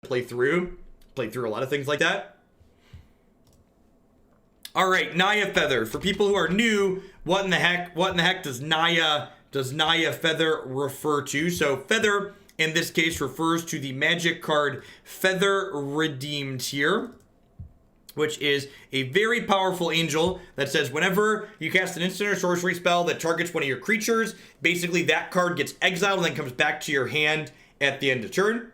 play through a lot of things like that. All right, Naya Feather. For people who are new, what in the heck does Naya Feather refer to? So Feather in this case refers to the magic card Feather Redeemed here, which is a very powerful angel that says whenever you cast an instant or sorcery spell that targets one of your creatures, basically that card gets exiled and then comes back to your hand at the end of turn.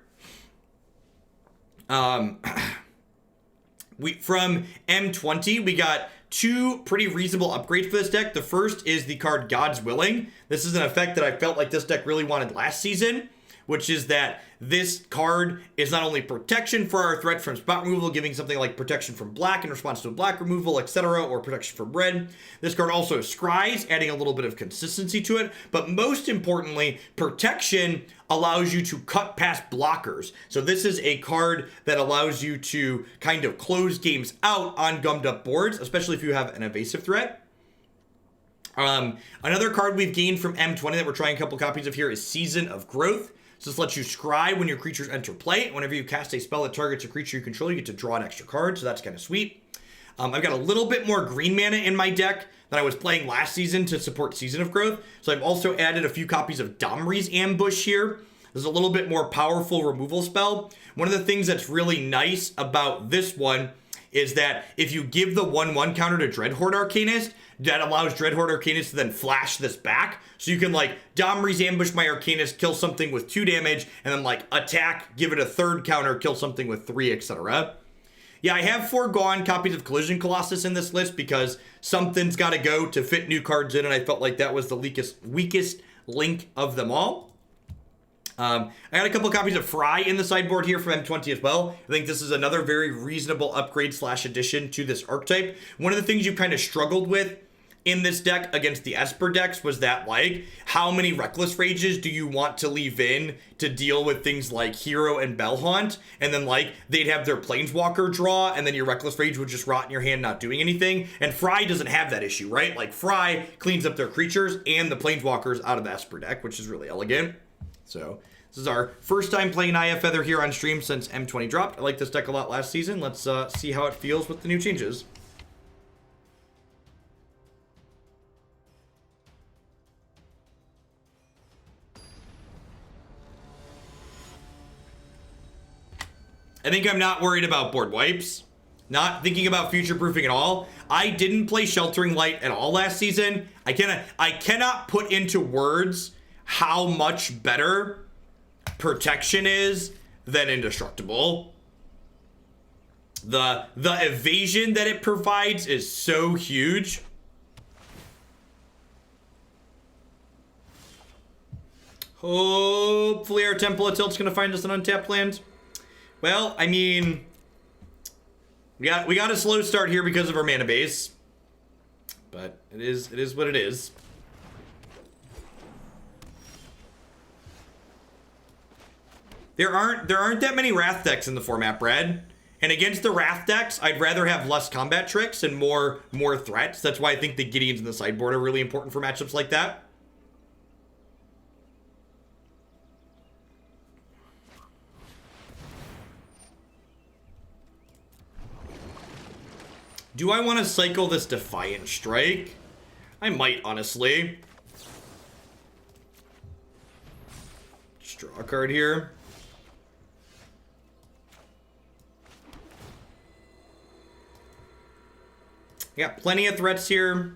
From M20, we got two pretty reasonable upgrades for this deck. The first is the card God's Willing. This is an effect that I felt like this deck really wanted last season, which is that this card is not only protection for our threat from spot removal, giving something like protection from black in response to a black removal, etc., or protection from red. This card also scries, adding a little bit of consistency to it, but most importantly, protection allows you to cut past blockers. So this is a card that allows you to kind of close games out on gummed up boards, especially if you have an evasive threat. Another card we've gained from M20 that we're trying a couple copies of here is Season of Growth. So this lets you scry when your creatures enter play. Whenever you cast a spell that targets a creature you control, you get to draw an extra card, so that's kind of sweet. I've got a little bit more green mana in my deck than I was playing last season to support Season of Growth. So I've also added a few copies of Domri's Ambush here. This is a little bit more powerful removal spell. One of the things that's really nice about this one is that if you give the 1/1 counter to Dreadhorde Arcanist, that allows Dreadhorde Arcanist to then flash this back. So you can like Domri's Ambush my Arcanist, kill something with 2 damage, and then like attack, give it a 3rd counter, kill something with 3, etc. Yeah, I have foregone copies of Collision Colossus in this list because something's got to go to fit new cards in, and I felt like that was the weakest link of them all. I got a couple copies of Fry in the sideboard here from M20 as well. I think this is another very reasonable upgrade / addition to this archetype. One of the things you kind of struggled with in this deck against the Esper decks was that, like, how many Reckless Rages do you want to leave in to deal with things like Hero and Bellhaunt? And then, like, they'd have their Planeswalker draw, and then your Reckless Rage would just rot in your hand not doing anything. And Fry doesn't have that issue, right? Like, Fry cleans up their creatures and the Planeswalkers out of the Esper deck, which is really elegant. So this is our first time playing Naya Feather here on stream since M20 dropped. I liked this deck a lot last season. Let's see how it feels with the new changes. I think I'm not worried about board wipes. Not thinking about future-proofing at all. I didn't play Sheltering Light at all last season. I cannot put into words how much better protection is than Indestructible. The evasion that it provides is so huge. Hopefully our Temple of Tilt's gonna find us an untapped land. Well, I mean, we got a slow start here because of our mana base, but it is what it is. There aren't that many Wrath decks in the format, Brad. And against the Wrath decks, I'd rather have less combat tricks and more threats. That's why I think the Gideons in the sideboard are really important for matchups like that. Do I want to cycle this Defiant Strike? I might, honestly. Just draw a card here. We got plenty of threats here.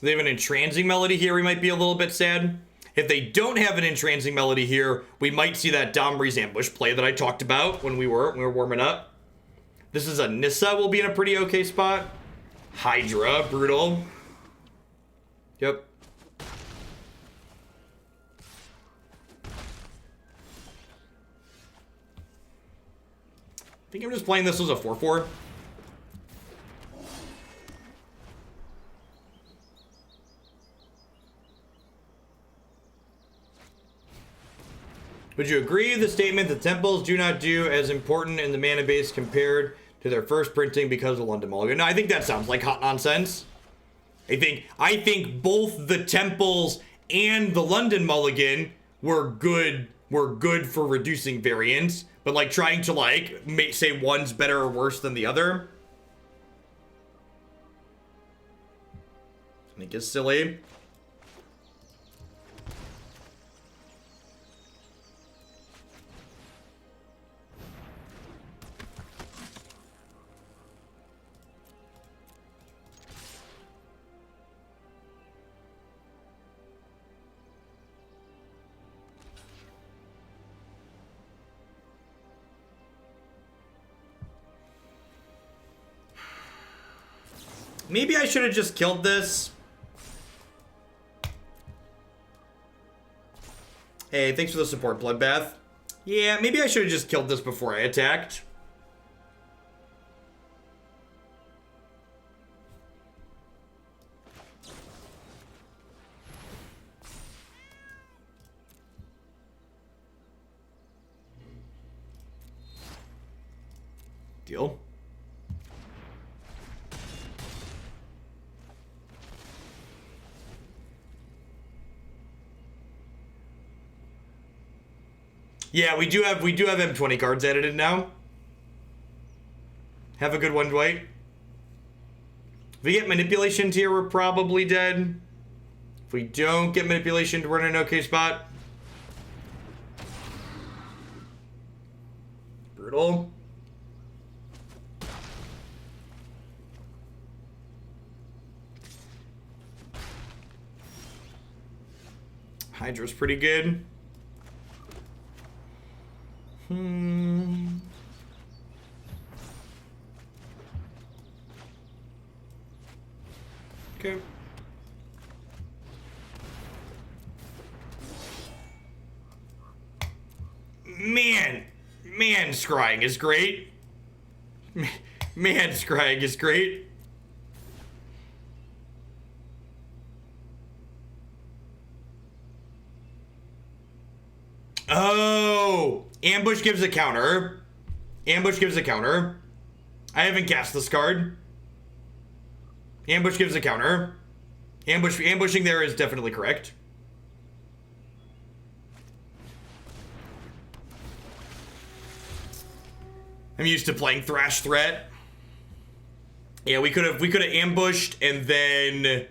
They have an Entrancing Melody here. We might be a little bit sad. If they don't have an Entrancing Melody here, we might see that Domri's Ambush play that I talked about when we were warming up. This is a Nissa will be in a pretty okay spot. Hydra, brutal. Yep. I think I'm just playing this as a 4/4. Would you agree with the statement that temples do not do as important in the mana base compared to their first printing because of London Mulligan? No, I think that sounds like hot nonsense. I think both the temples and the London mulligan were good for reducing variance, but like trying to like say one's better or worse than the other, I think is silly. Maybe I should have just killed this. Hey, thanks for the support, Bloodbath. Yeah, maybe I should have just killed this before I attacked. Deal. Yeah, we do have M20 cards edited now. Have a good one, Dwight. If we get manipulation here, we're probably dead. If we don't get manipulation, we're in an okay spot. Brutal. Hydra's pretty good. Okay. Man, scrying is great. Man, scrying is great. Oh, ambush gives a counter. Ambush gives a counter. I haven't cast this card. Ambush gives a counter. Ambushing there is definitely correct. I'm used to playing Thrash Threat. Yeah, we could have ambushed and then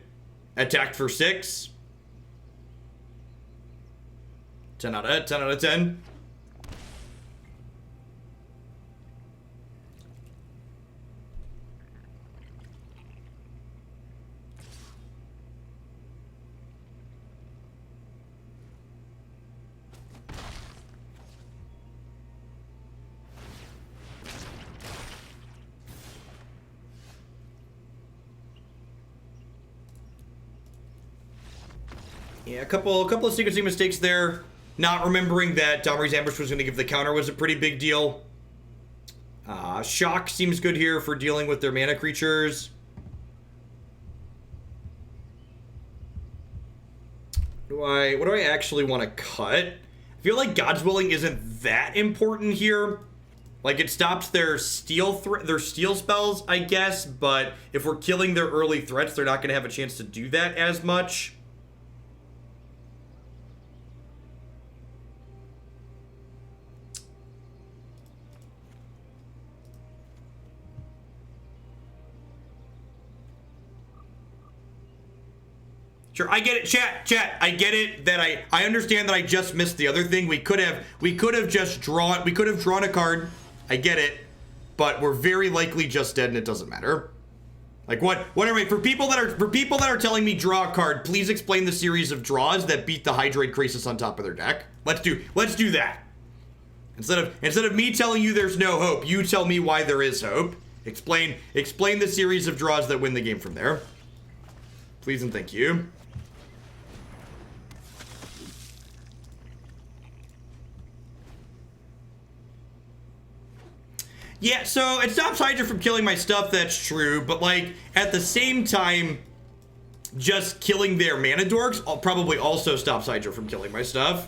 attacked for 6. 10 out of 10. Yeah, a couple of sequencing mistakes there. Not remembering that Domri's ambush was going to give the counter was a pretty big deal. Shock seems good here for dealing with their mana creatures. What do I actually want to cut? I feel like God's Willing isn't that important here. Like, it stops their steal spells, I guess, but if we're killing their early threats, they're not going to have a chance to do that as much. Sure, I get it, chat. I get it that I understand that I just missed the other thing. We could have just drawn a card. I get it, but we're very likely just dead, and it doesn't matter. Like whatever. For people that are telling me draw a card, please explain the series of draws that beat the Hydrate Krasis on top of their deck. Let's do that. Instead of me telling you there's no hope, you tell me why there is hope. Explain the series of draws that win the game from there. Please and thank you. Yeah, so it stops Hydra from killing my stuff, that's true, but like, at the same time, just killing their mana dorks probably also stops Hydra from killing my stuff.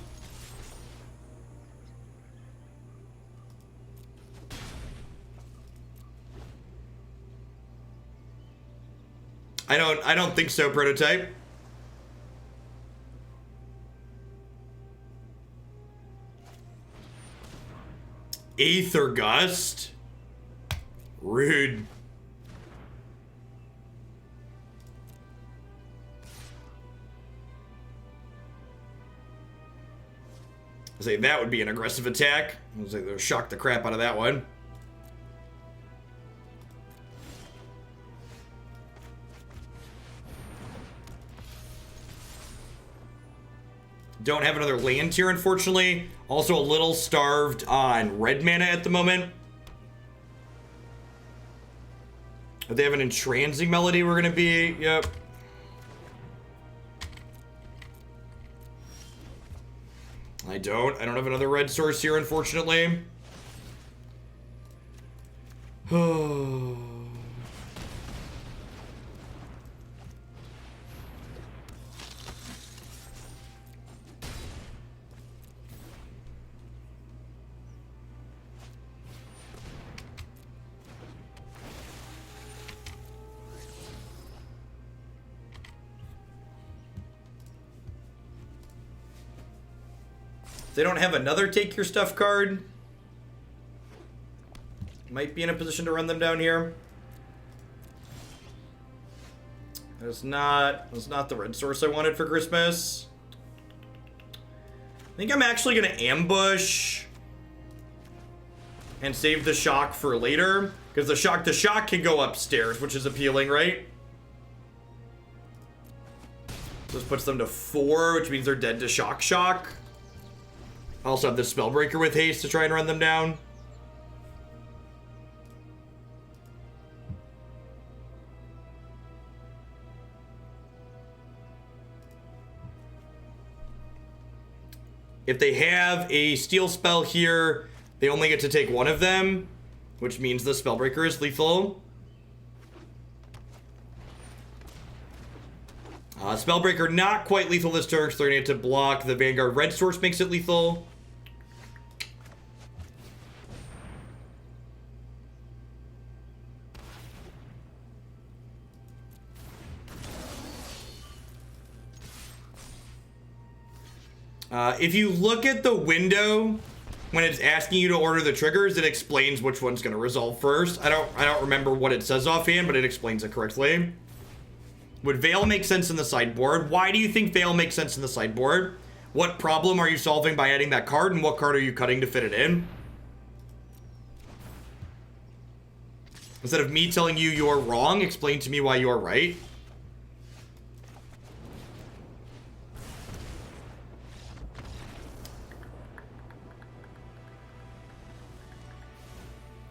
I don't think so, Prototype. Aether Gust. Rude. I say that would be an aggressive attack. I was like, they'll shock the crap out of that one. Don't have another land here, unfortunately. Also a little starved on red mana at the moment. If they have an entrancing melody, we're going to be... Yep. I don't have another red source here, unfortunately. Oh. They don't have another take your stuff card. Might be in a position to run them down here. That's not the red source I wanted for Christmas. I think I'm actually gonna ambush and save the shock for later. Because the shock can go upstairs, which is appealing, right? So this puts them to 4, which means they're dead to shock. I also have the Spellbreaker with haste to try and run them down. If they have a steal spell here, they only get to take one of them, which means the Spellbreaker is lethal. Spellbreaker not quite lethal this turn, so they're going to have to block. The Vanguard red source makes it lethal. If you look at the window when it's asking you to order the triggers, it explains which one's going to resolve first. I don't remember what it says offhand, but it explains it correctly. Would Veil make sense in the sideboard? Why do you think Veil makes sense in the sideboard? What problem are you solving by adding that card, and what card are you cutting to fit it in? Instead of me telling you you're wrong, explain to me why you're right.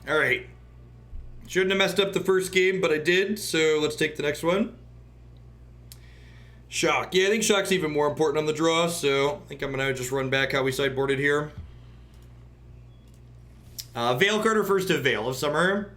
All right. Shouldn't have messed up the first game, but I did, so let's take the next one. Shock. Yeah, I think Shock's even more important on the draw, so I think I'm going to just run back how we sideboarded here. Veil card refers to Veil of Summer.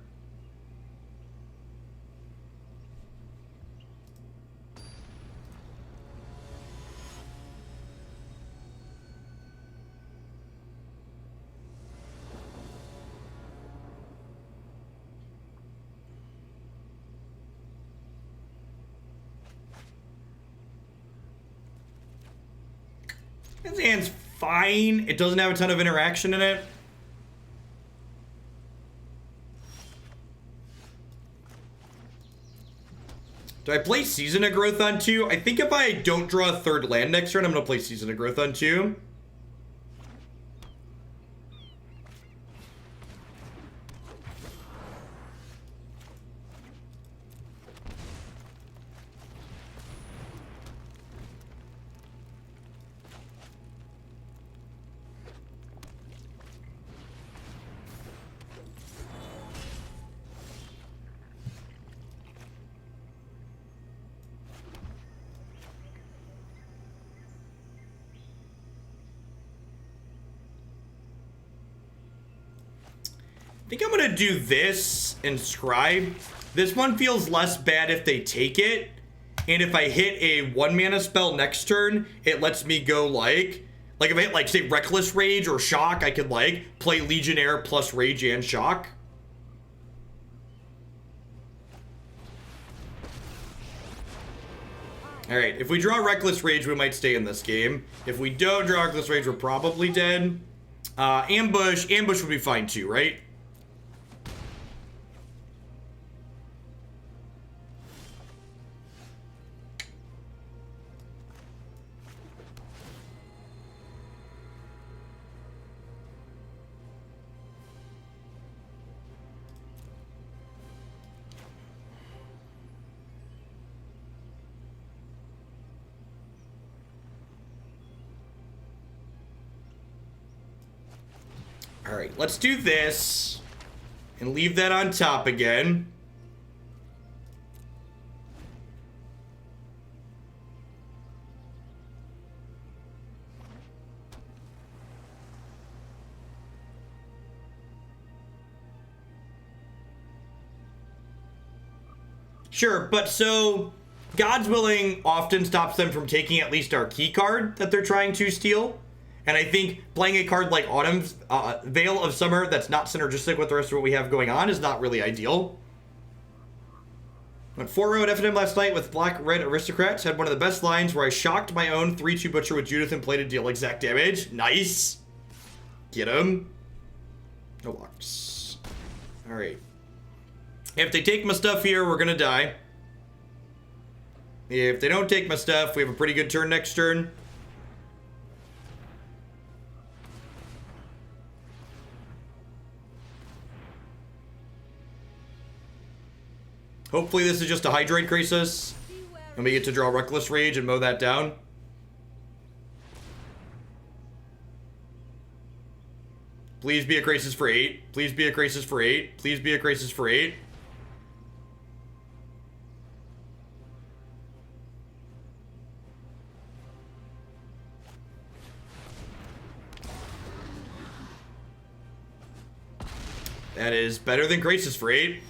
This hand's fine. It doesn't have a ton of interaction in it. Do I play Season of Growth on 2? I think if I don't draw a third land next turn, I'm going to play Season of Growth on 2. I think I'm going to do this and Scribe. This one feels less bad if they take it. And if I hit a 1 mana spell next turn, it lets me go like if I hit like say Reckless Rage or Shock, I could like play Legionnaire plus Rage and Shock. All right, if we draw Reckless Rage, we might stay in this game. If we don't draw Reckless Rage, we're probably dead. Ambush would be fine too, right? All right, let's do this and leave that on top again. Sure, but so God's Willing often stops them from taking at least our key card that they're trying to steal. And I think playing a card like Autumn's Veil of Summer that's not synergistic with the rest of what we have going on is not really ideal. Went 4-0 at FNM last night with Black Red Aristocrats. Had one of the best lines where I shocked my own 3-2 Butcher with Judith and played to deal exact damage. Nice. Get him. No locks. Alright. If they take my stuff here, we're gonna die. If they don't take my stuff, we have a pretty good turn next turn. Hopefully this is just a Hydrate Crisis, and we get to draw Reckless Rage and mow that down. Please be a Crisis for 8. Please be a Crisis for 8. Please be a Crisis for 8. That is better than Crisis for 8.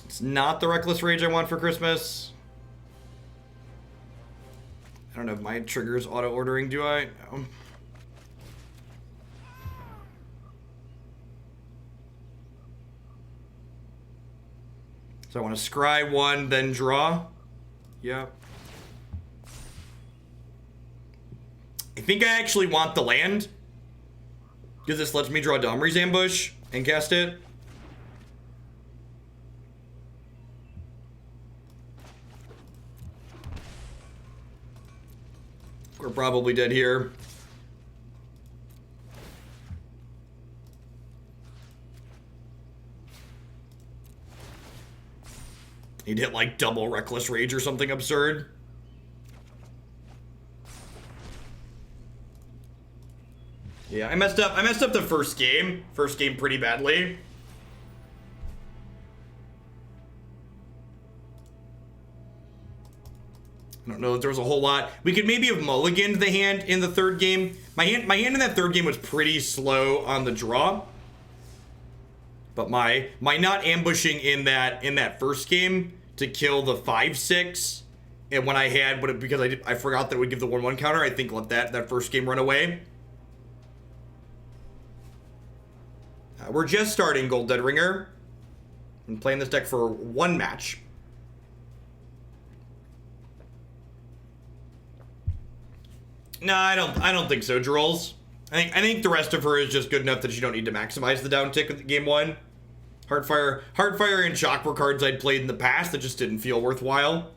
It's not the Reckless Rage I want for Christmas. I don't know if my trigger's auto-ordering, do I? No. So I want to scry one, then draw. Yep. I think I actually want the land, because this lets me draw Domri's Ambush and cast it. We're probably dead here. He'd hit like double Reckless Rage or something absurd. Yeah, I messed up the first game. First game pretty badly. I don't know if there was a whole lot. We could maybe have mulliganed the hand in the third game. My hand in that third game was pretty slow on the draw. But my not ambushing in that first game to kill the 5/6, and when I had, but because I forgot that it would give the 1/1 counter, I think let that first game run away. We're just starting Gold Dead Ringer. I'm playing this deck for one match. No, I don't think so, Drolls. I think the rest of her is just good enough that you don't need to maximize the down tick with game one. Heartfire and Shock were cards I'd played in the past that just didn't feel worthwhile.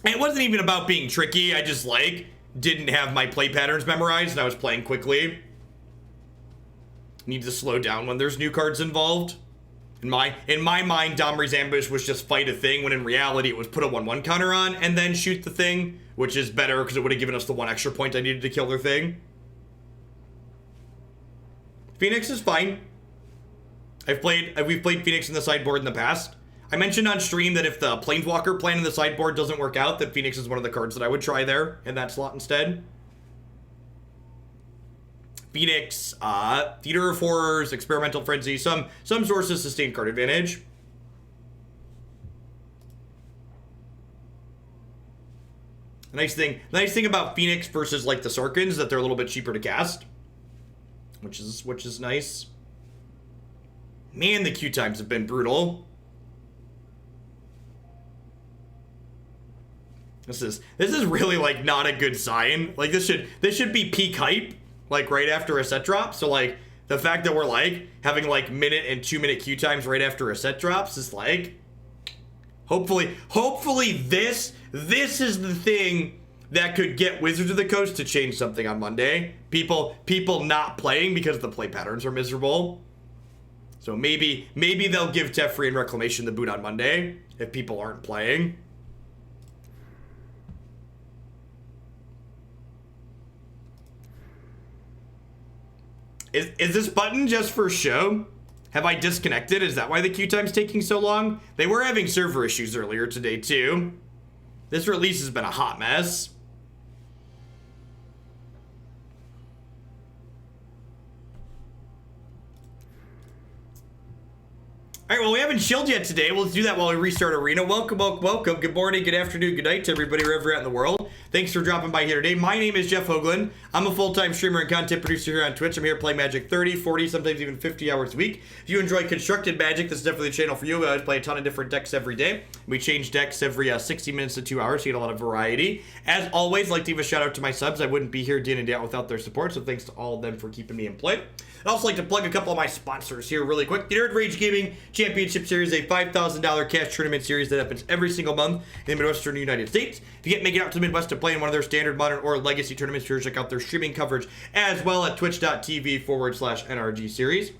And it wasn't even about being tricky. I just didn't have my play patterns memorized and I was playing quickly. Need to slow down when there's new cards involved. In my mind, Domri's Ambush was just fight a thing, when in reality it was put a 1/1 counter on and then shoot the thing, which is better because it would have given us the one extra point I needed to kill their thing. Phoenix is fine. We've played Phoenix in the sideboard in the past. I mentioned on stream that if the Planeswalker plan in the sideboard doesn't work out, that Phoenix is one of the cards that I would try there in that slot instead. Phoenix, Theater of Horrors, Experimental Frenzy, some source of sustained card advantage. The nice thing about Phoenix versus like the Sarkans is that they're a little bit cheaper to cast, which is nice. Man, the queue times have been brutal. This is really like not a good sign. Like this should be peak hype, like right after a set drop. So like the fact that we're like having like minute and 2 minute queue times right after a set drops is like, hopefully this is the thing that could get Wizards of the Coast to change something on Monday. People not playing because the play patterns are miserable. So maybe they'll give Teferi and Reclamation the boot on Monday if people aren't playing. Is this button just for show? Have I disconnected? Is that why the queue time's taking so long? They were having server issues earlier today too. This release has been a hot mess. All right, well, we haven't chilled yet today. We'll do that while we restart Arena. Welcome. Good morning, good afternoon, good night to everybody wherever you're at in the world. Thanks for dropping by here today. My name is Jeff Hoagland. I'm a full-time streamer and content producer here on Twitch. I'm here playing Magic 30, 40, sometimes even 50 hours a week. If you enjoy constructed Magic, this is definitely the channel for you. We always play a ton of different decks every day. We change decks every 60 minutes to 2 hours, so you get a lot of variety. As always, I'd like to give a shout out to my subs. I wouldn't be here day in and day out without their support, so thanks to all of them for keeping me in play. I'd also like to plug a couple of my sponsors here really quick. The Nerd Rage Gaming Championship Series, a $5,000 cash tournament series that happens every single month in the Midwestern United States. If you can't make it out to the Midwest to play in one of their standard, modern, or legacy tournaments, sure, check out their streaming coverage as well at twitch.tv/NRG series.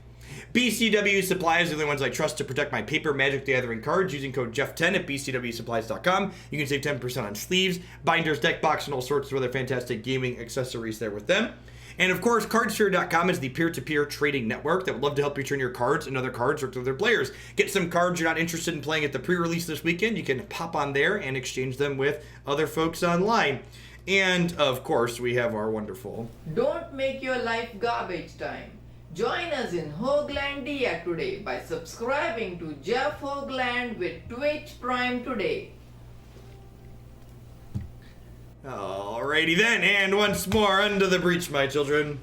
BCW Supplies are the only ones I trust to protect my paper Magic the Gathering cards using code Jeff10 at bcwsupplies.com. You can save 10% on sleeves, binders, deck box, and all sorts of other fantastic gaming accessories there with them. And of course, cardsphere.com is the peer-to-peer trading network that would love to help you turn your cards and other cards to other players. Get some cards you're not interested in playing at the pre-release this weekend. You can pop on there and exchange them with other folks online. And of course, we have our wonderful... Don't make your life garbage time. Join us in Hoaglandia today by subscribing to Jeff Hoagland with Twitch Prime today. Alrighty then, and once more, under the breach, my children.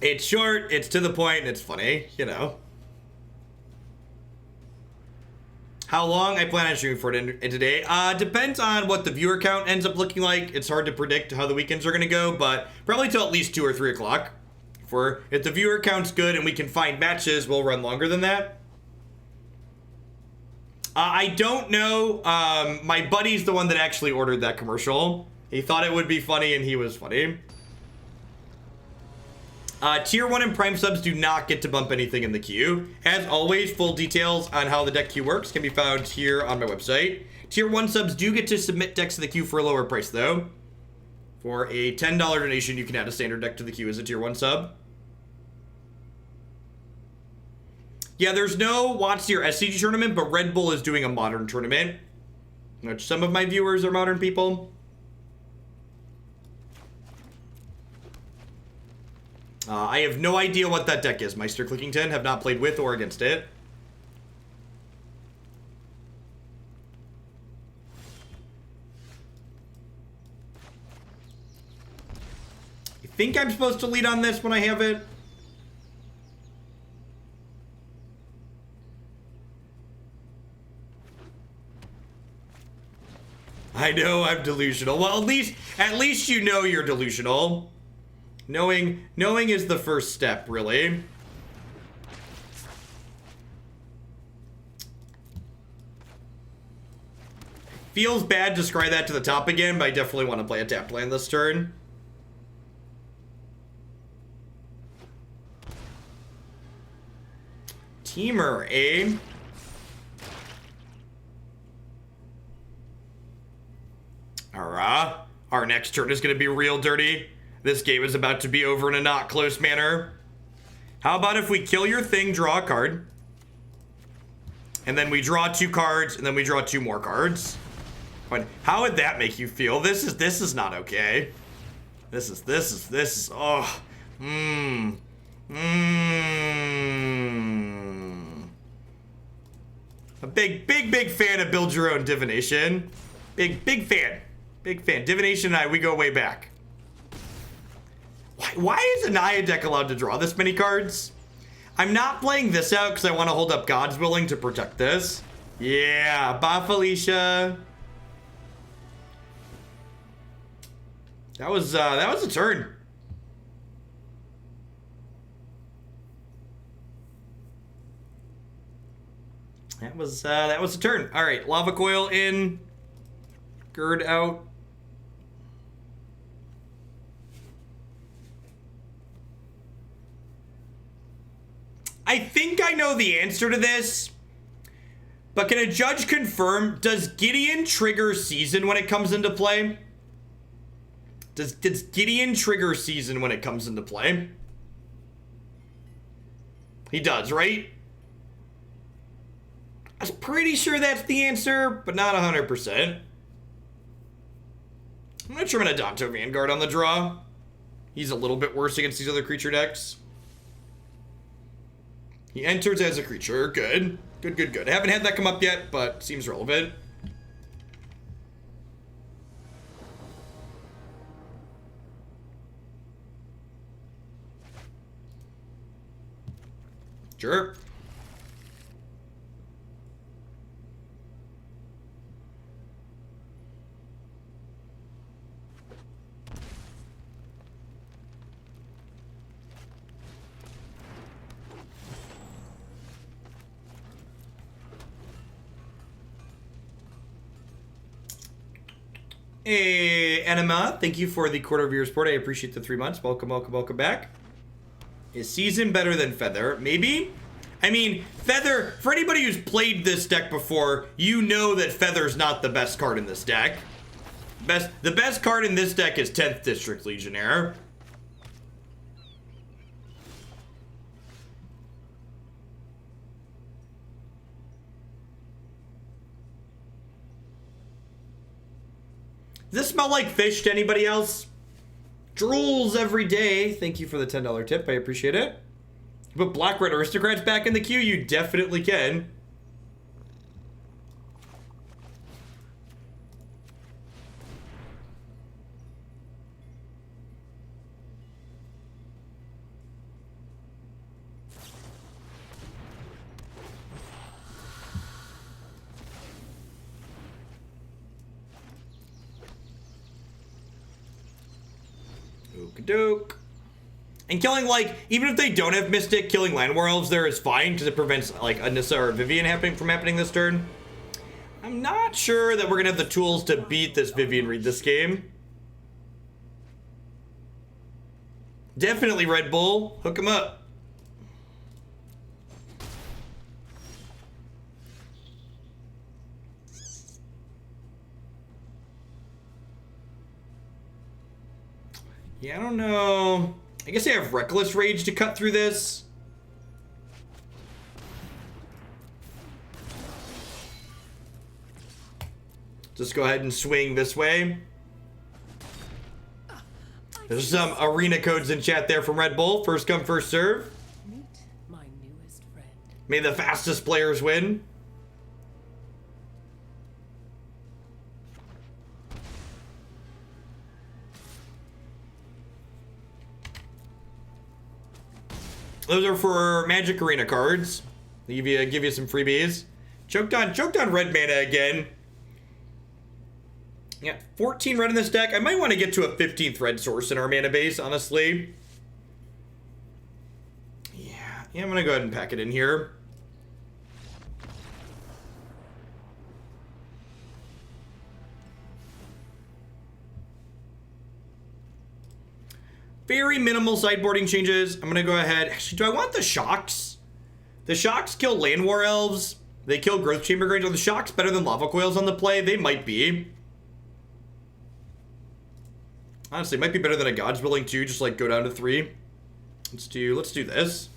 It's short, it's to the point, and it's funny, you know. How long? I plan on shooting for it today. Depends on what the viewer count ends up looking like. It's hard to predict how the weekends are going to go, but probably till at least 2 or 3 o'clock. If the viewer count's good and we can find matches, we'll run longer than that. I don't know. My buddy's the one that actually ordered that commercial. He thought it would be funny, and he was funny. Tier 1 and Prime subs do not get to bump anything in the queue. As always, full details on how the deck queue works can be found here on my website. Tier 1 subs do get to submit decks to the queue for a lower price, though. For a $10 donation, you can add a standard deck to the queue as a Tier 1 sub. Yeah, there's no WotC or SCG tournament, but Red Bull is doing a modern tournament, which some of my viewers are modern people. I have no idea what that deck is, Meister Clickington. Have not played with or against it. I think I'm supposed to lead on this when I have it. I know I'm delusional. Well, at least you know you're delusional. Knowing is the first step, really. Feels bad to scry that to the top again, but I definitely want to play a tapped land this turn. Teamer, eh? Alright. Our next turn is going to be real dirty. This game is about to be over in a not close manner. How about if we kill your thing, draw a card, and then we draw 2 cards, and then we draw 2 more cards? But how would that make you feel? This is not okay. This is oh. A big fan of build your own divination. Big fan. Divination and I, we go way back. Why is a Naya deck allowed to draw this many cards? I'm not playing this out because I want to hold up God's Willing to protect this. Yeah, bye Felicia. That was a turn. That was a turn. All right, Lava Coil in, Gird out. I think I know the answer to this, but can a judge confirm, does Gideon trigger season when it comes into play? Does Gideon trigger season when it comes into play? He does, right? I was pretty sure that's the answer, but not 100%. I'm gonna trim an Adanto Vanguard on the draw. He's a little bit worse against these other creature decks. He enters as a creature. Good. Good. I haven't had that come up yet, but seems relevant. Sure. Hey, Enema, thank you for the quarter of your support. I appreciate the 3 months. Welcome back. Is Season better than Feather? Maybe? I mean, Feather, for anybody who's played this deck before, you know that Feather's not the best card in this deck. The best card in this deck is 10th District Legionnaire. Does this smell like fish to anybody else? Drools every day. Thank you for the $10 tip. I appreciate it. Put Black-Red Aristocrats back in the queue? You definitely can. Okie-doke. And killing, like, even if they don't have Mystic, killing Land War Elves there is fine because it prevents, like, a Nissa or Vivian from happening this turn. I'm not sure that we're going to have the tools to beat this Vivian Reed this game. Definitely Red Bull. Hook him up. Yeah, I don't know. I guess I have Reckless Rage to cut through this. Just go ahead and swing this way. There's some arena codes in chat there from Red Bull. First come, first serve. Meet my newest friend. May the fastest players win. Those are for Magic Arena cards. They give you some freebies. Choked on red mana again. Yeah, 14 red in this deck. I might want to get to a 15th red source in our mana base, honestly. Yeah, I'm gonna go ahead and pack it in here. Very minimal sideboarding changes. I'm gonna go ahead. Actually, do I want the Shocks? The Shocks kill Land War Elves. They kill Growth Chamber Grange. Are the Shocks better than Lava Coils on the play? They might be. Honestly, it might be better than a God's Willing too. Just like go down to 3. Let's do this.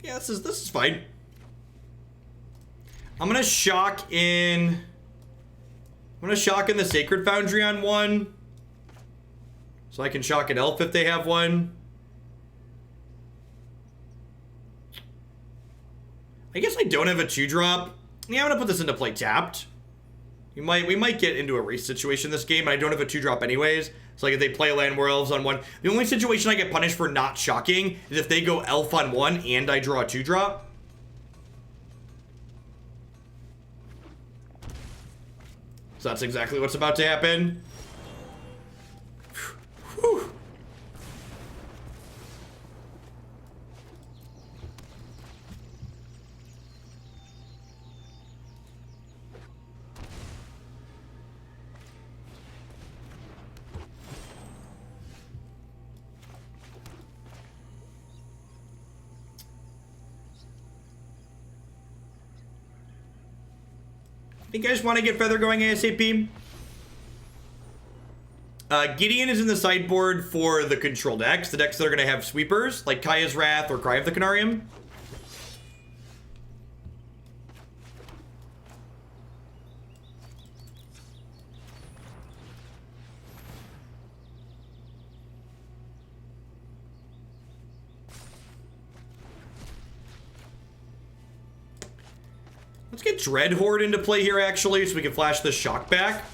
Yeah, this is fine. I'm gonna shock in the Sacred Foundry on one. So I can shock an elf if they have one. I guess I don't have a 2-drop. Yeah, I'm gonna put this into play tapped. We might get into a race situation this game, and I don't have a 2-drop anyways. So like if they play land war elves on one, the only situation I get punished for not shocking is if they go elf on one and I draw a 2-drop. So that's exactly what's about to happen. Whew. I think I just want to get Feather going ASAP. Gideon is in the sideboard for the control decks. The decks that are going to have sweepers, like Kaya's Wrath or Cry of the Canarium. Let's get Dreadhorde into play here, actually, so we can flash the shock back.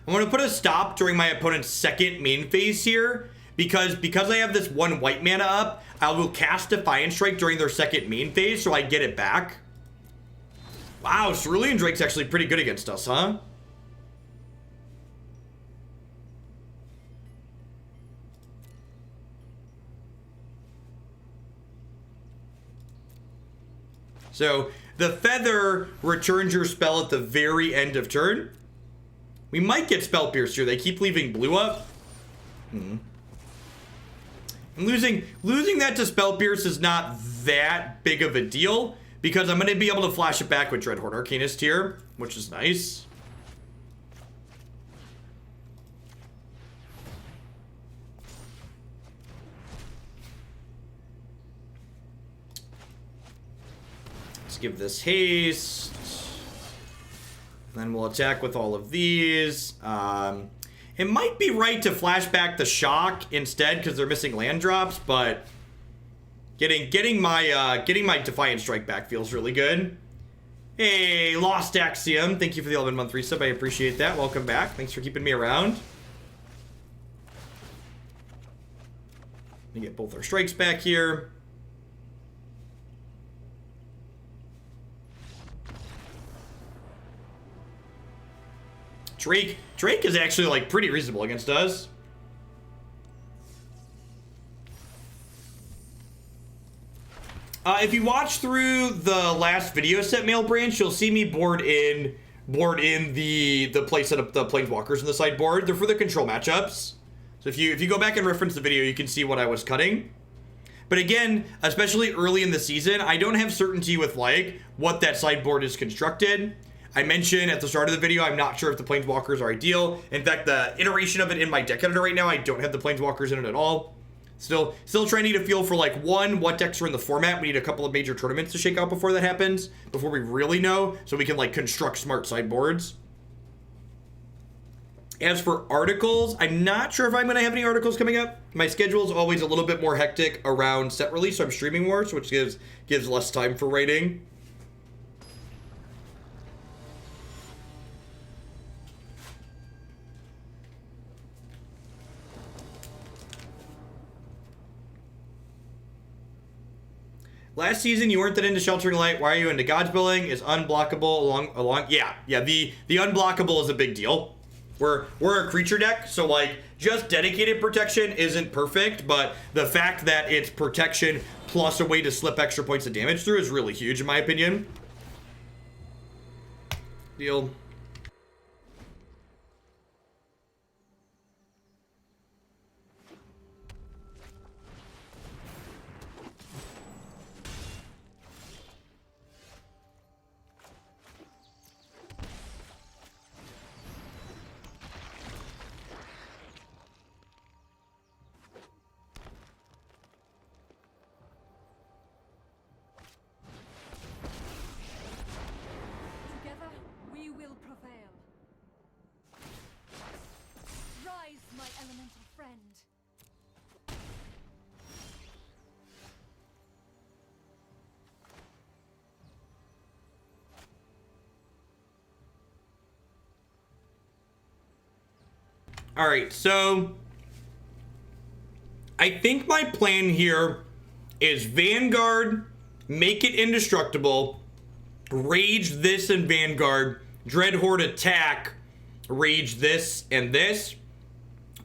I'm going to put a stop during my opponent's second main phase here, because I have this 1 white mana up, I will cast Defiant Strike during their second main phase, so I get it back. Wow, Cerulean Drake's actually pretty good against us, huh? So, the Feather returns your spell at the very end of turn. We might get Spell Pierce here. They keep leaving blue up. And losing that to Spell Pierce is not that big of a deal, because I'm going to be able to flash it back with Dreadhorde Arcanist here, which is nice. Give this haste. Then we'll attack with all of these. It might be right to flash back the shock instead because they're missing land drops, but getting my Defiant Strike back feels really good. Hey, Lost Axiom, thank you for the 11-month resub. I appreciate that. Welcome back. Thanks for keeping me around. Let me get both our strikes back here. Drake is actually like pretty reasonable against us. If you watch through the last video set mail branch, you'll see me board in the play setup, the planeswalkers in the sideboard. They're for the control matchups. So if you go back and reference the video, you can see what I was cutting. But again, especially early in the season, I don't have certainty with like what that sideboard is constructed. I mentioned at the start of the video, I'm not sure if the Planeswalkers are ideal. In fact, the iteration of it in my deck editor right now, I don't have the Planeswalkers in it at all. Still trying to get a feel for like, one, what decks are in the format. We need a couple of major tournaments to shake out before that happens, before we really know, so we can like construct smart sideboards. As for articles, I'm not sure if I'm going to have any articles coming up. My schedule is always a little bit more hectic around set release, so I'm streaming more, which gives less time for writing. Last season, you weren't that into Sheltering Light. Why are you into God's Billing? Is unblockable along? Yeah. The unblockable is a big deal. We're a creature deck, so like just dedicated protection isn't perfect, but the fact that it's protection plus a way to slip extra points of damage through is really huge in my opinion. Deal. All right, so I think my plan here is Vanguard, make it indestructible, rage this and Vanguard, Dreadhorde attack, rage this and this.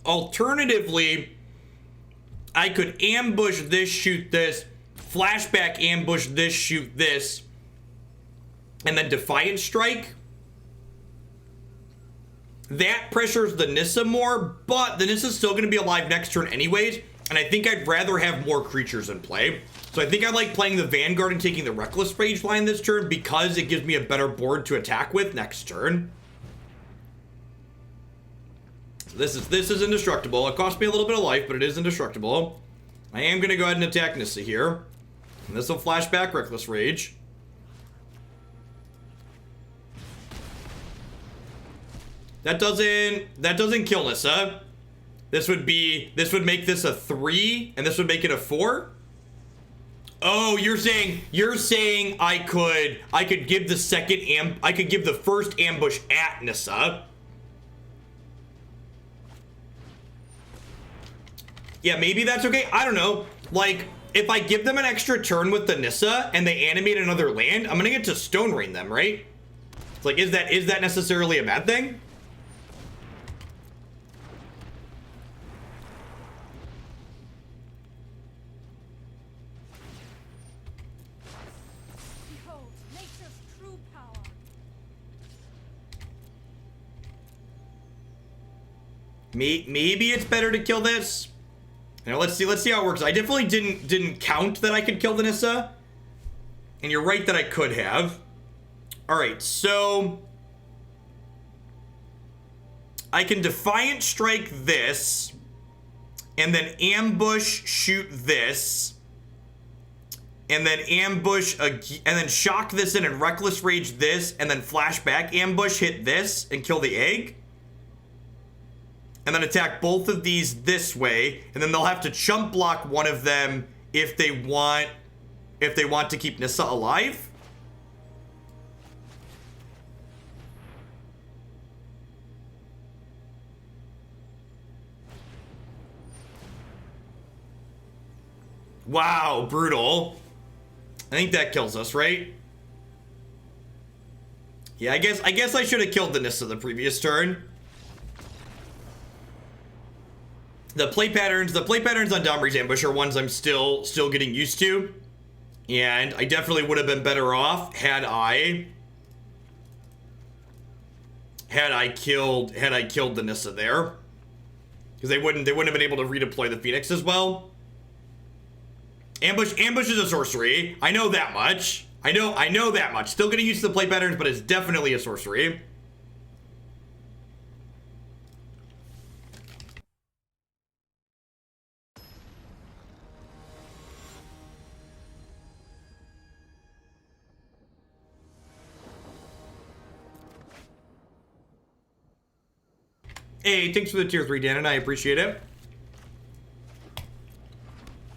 Alternatively, I could ambush this, shoot this, flashback, ambush this, shoot this, and then Defiant Strike. That pressures the Nissa more, but the Nissa's still going to be alive next turn anyways, and I think I'd rather have more creatures in play. So I think I like playing the Vanguard and taking the Reckless Rage line this turn because it gives me a better board to attack with next turn. So this is indestructible. It cost me a little bit of life, but it is indestructible. I am going to go ahead and attack Nissa here. And this will flashback Reckless Rage. That doesn't kill Nissa. This would make this a 3, and this would make it a 4. Oh, you're saying I could give the first ambush at Nissa. Yeah, maybe that's okay. I don't know. Like, if I give them an extra turn with the Nissa and they animate another land, I'm gonna get to Stone Rain them, right? It's like, is that necessarily a bad thing? Behold, nature's true power. Maybe it's better to kill this. Now let's see how it works. I definitely didn't count that I could kill the Nissa. And you're right that I could have. Alright, so I can Defiant Strike this, and then ambush shoot this, and then ambush and then shock this in and Reckless Rage this, and then flashback ambush hit this and kill the egg. And then attack both of these this way, and then they'll have to chump block one of them if they want to keep Nissa alive. Wow, brutal. I think that kills us, right? Yeah, I guess I should have killed the Nissa the previous turn. The play patterns on Domri's ambush are ones I'm still getting used to. And I definitely would have been better off had I killed the Nissa there. Because they wouldn't have been able to redeploy the Phoenix as well. Ambush is a sorcery. I know that much. I know that much. Still getting used to the play patterns, but it's definitely a sorcery. Hey, thanks for the tier 3, Dan, and I appreciate it.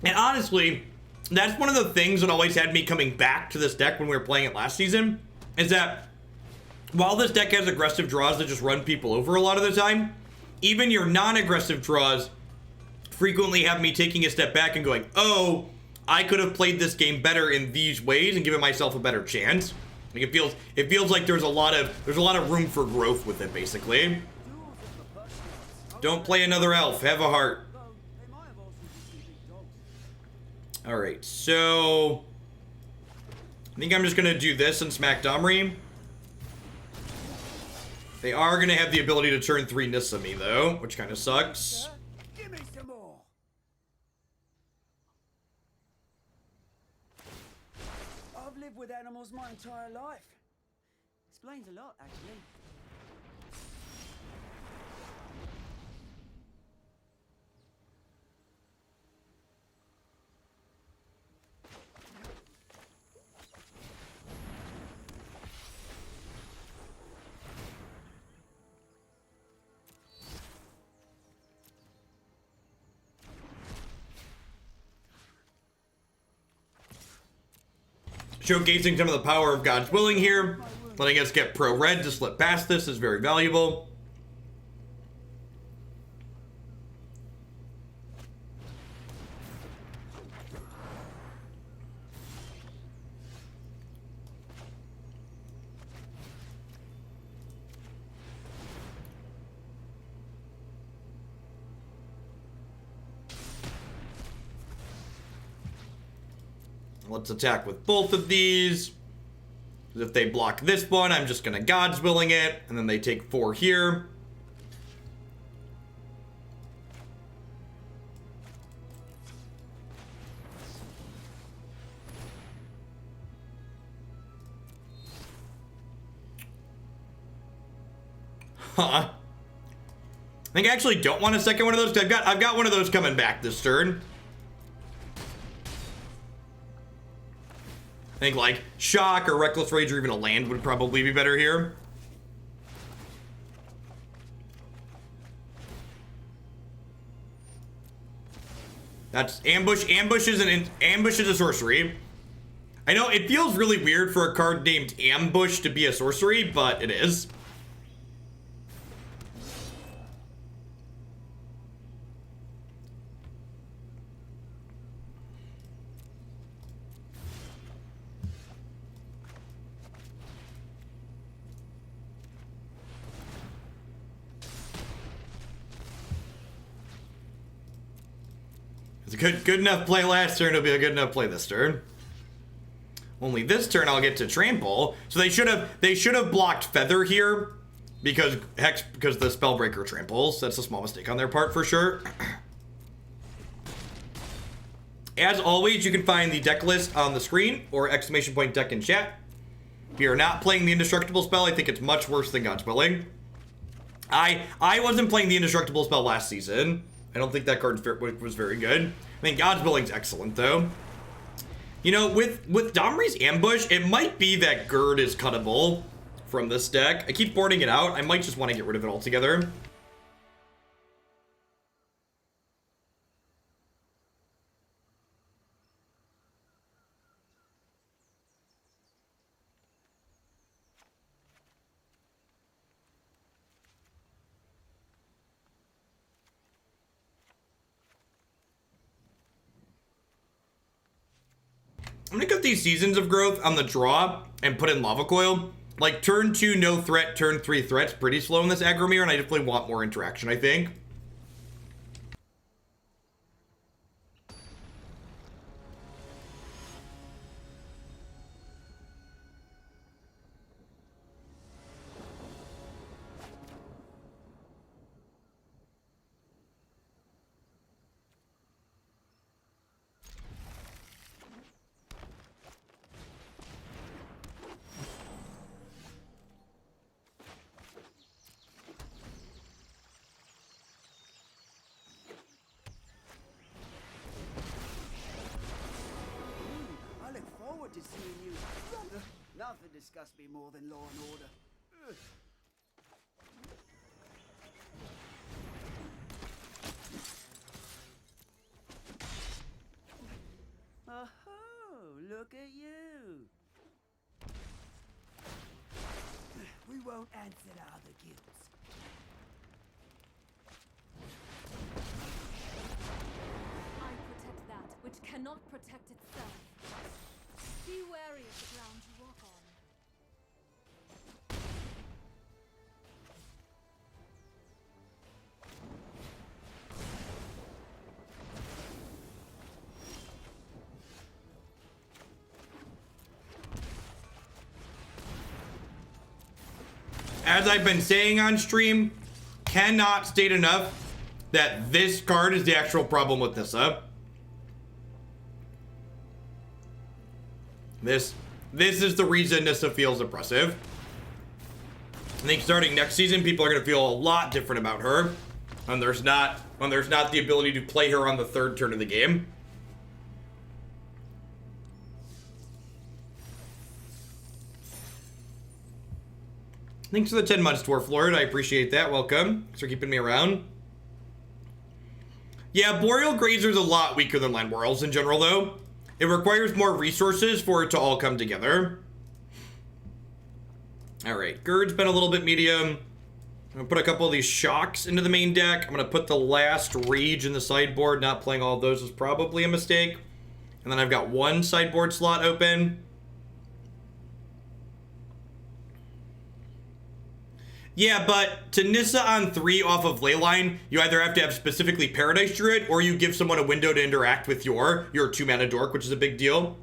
And honestly, that's one of the things that always had me coming back to this deck when we were playing it last season, is that while this deck has aggressive draws that just run people over a lot of the time, even your non-aggressive draws frequently have me taking a step back and going, oh, I could have played this game better in these ways and given myself a better chance. Like it feels like there's a lot of room for growth with it, basically. Don't play another elf. Have a heart. Alright, so I think I'm just going to do this and smack Domri. They are going to have the ability to turn 3 Nissa me, though, which kind of sucks. Give me some more. I've lived with animals my entire life. Explains a lot, actually. Showcasing some of the power of God's willing here. Letting us get pro-red to slip past this is very valuable. Let's attack with both of these. If they block this one, I'm just gonna God's Willing it, and then they take 4 here. Huh. I think I actually don't want a second one of those, because I've got one of those coming back this turn. I think like Shock or Reckless Rage or even a land would probably be better here. That's Ambush. Ambush is a sorcery. I know it feels really weird for a card named Ambush to be a sorcery, but it is. It's a good enough play last turn. It'll be a good enough play this turn. Only this turn I'll get to trample. So they should have blocked Feather here because the Spellbreaker tramples. That's a small mistake on their part for sure. As always, you can find the deck list on the screen or !deck in chat. If you're not playing the Indestructible spell, I think it's much worse than God's Willing. I wasn't playing the Indestructible spell last season. I don't think that card was very good. I mean, God's Willing's excellent, though. You know, with Domri's Ambush, it might be that Gerd is cuttable from this deck. I keep boarding it out. I might just want to get rid of it altogether. I'm gonna get these Seasons of Growth on the draw and put in Lava Coil. Like, turn 2, no threat, turn 3 threats. Pretty slow in this aggro mirror, and I definitely want more interaction, I think. To seeing you. Nothing disgusts me more than law and order. Oh, look at you. We won't answer to other guilds. I protect that which cannot protect itself. Be wary of the ground you walk on. As I've been saying on stream, cannot state enough that this card is the actual problem with Nissa. This is the reason Nissa feels oppressive. I think starting next season, people are going to feel a lot different about her. And there's not the ability to play her on the 3rd turn of the game. Thanks for the 10 months, Dwarf Lord. I appreciate that. Welcome. Thanks for keeping me around. Yeah, Boreal Grazer's a lot weaker than Land Worlds in general, though. It requires more resources for it to all come together. Alright, Gerd's been a little bit medium. I'm gonna put a couple of these Shocks into the main deck. I'm gonna put the last Rage in the sideboard. Not playing all of those was probably a mistake. And then I've got 1 sideboard slot open. Yeah, but to Nissa on 3 off of Leyline, you either have to have specifically Paradise Druid, or you give someone a window to interact with your 2-mana Dork, which is a big deal.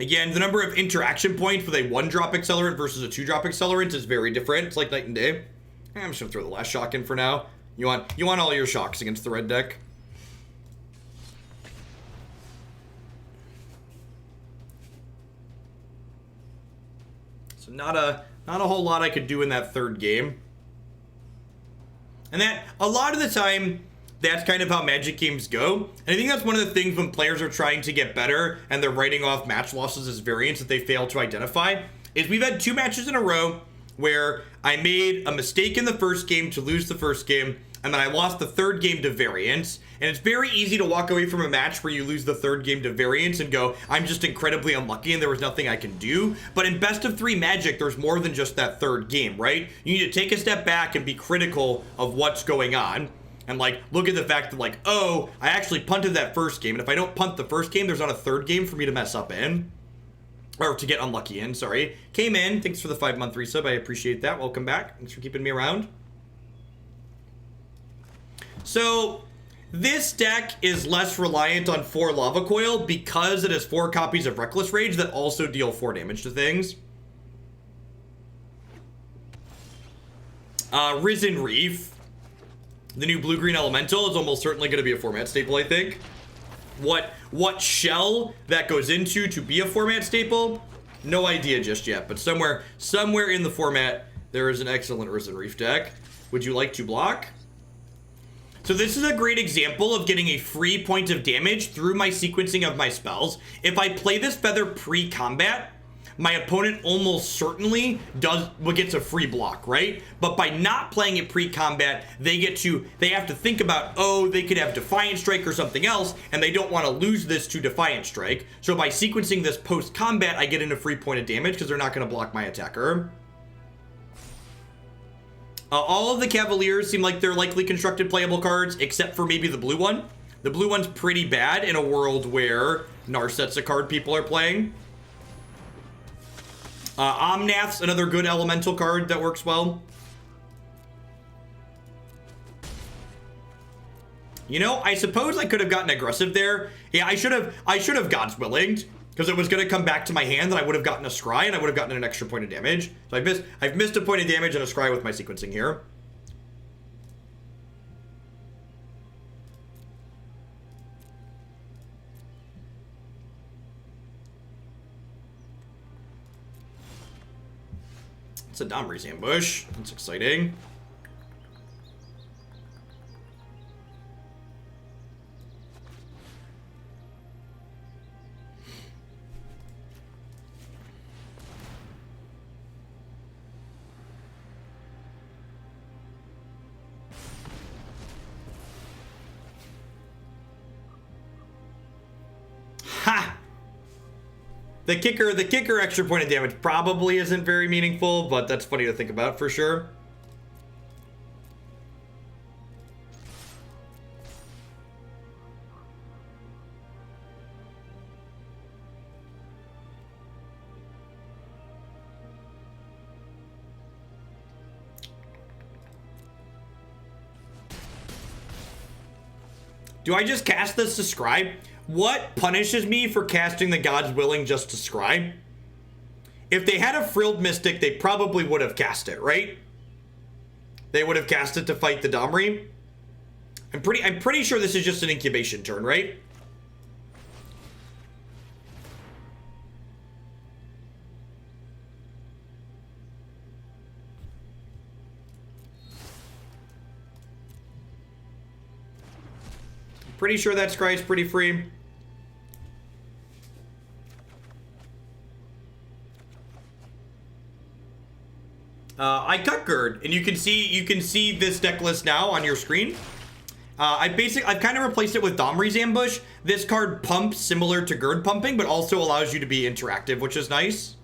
Again, the number of interaction points with a 1-drop accelerant versus a 2-drop accelerant is very different. It's like night and day. I'm just gonna throw the last shock in for now. You want all your shocks against the red deck. So not a whole lot I could do in that third game. And that, a lot of the time, that's kind of how Magic games go. And I think that's one of the things when players are trying to get better and they're writing off match losses as variance that they fail to identify, is we've had 2 matches in a row where I made a mistake in the first game to lose the first game, and then I lost the third game to variance. And it's very easy to walk away from a match where you lose the third game to variance and go, I'm just incredibly unlucky and there was nothing I can do. But in best of 3 Magic, there's more than just that third game, right? You need to take a step back and be critical of what's going on. And like, look at the fact that like, oh, I actually punted that first game. And if I don't punt the first game, there's not a third game for me to mess up in. Or to get unlucky in, sorry. Came in, thanks for the 5-month resub, I appreciate that. Welcome back, thanks for keeping me around. So, this deck is less reliant on 4 Lava Coil because it has 4 copies of Reckless Rage that also deal 4 damage to things. Risen Reef, the new blue-green elemental, is almost certainly going to be a format staple, I think. What shell that goes into to be a format staple, no idea just yet, but somewhere in the format there is an excellent Risen Reef deck. Would you like to block? So this is a great example of getting a free point of damage through my sequencing of my spells. If I play this feather pre-combat, my opponent almost certainly gets a free block, right? But by not playing it pre-combat, they have to think about, oh, they could have Defiant Strike or something else, and they don't want to lose this to Defiant Strike. So by sequencing this post-combat, I get in a free point of damage because they're not going to block my attacker. All of the Cavaliers seem like they're likely constructed playable cards, except for maybe the blue one. The blue one's pretty bad in a world where Narset's a card people are playing. Omnath's another good elemental card that works well. You know, I suppose I could have gotten aggressive there. Yeah, I should have God's Willinged, because it was going to come back to my hand, and I would have gotten a scry, and I would have gotten an extra point of damage. So I've missed a point of damage and a scry with my sequencing here. It's a Domri's ambush. That's exciting. Ha! The kicker extra point of damage probably isn't very meaningful, but that's funny to think about for sure. Do I just cast this to scry? What punishes me for casting the God's Willing just to scry? If they had a Frilled Mystic, they probably would have cast it, right? They would have cast it to fight the Domri. I'm pretty sure this is just an incubation turn, right? Pretty sure that scry is pretty free. I cut Gerd, and you can see this deck list now on your screen. I've kind of replaced it with Domri's Ambush. This card pumps similar to Gerd pumping, but also allows you to be interactive, which is nice.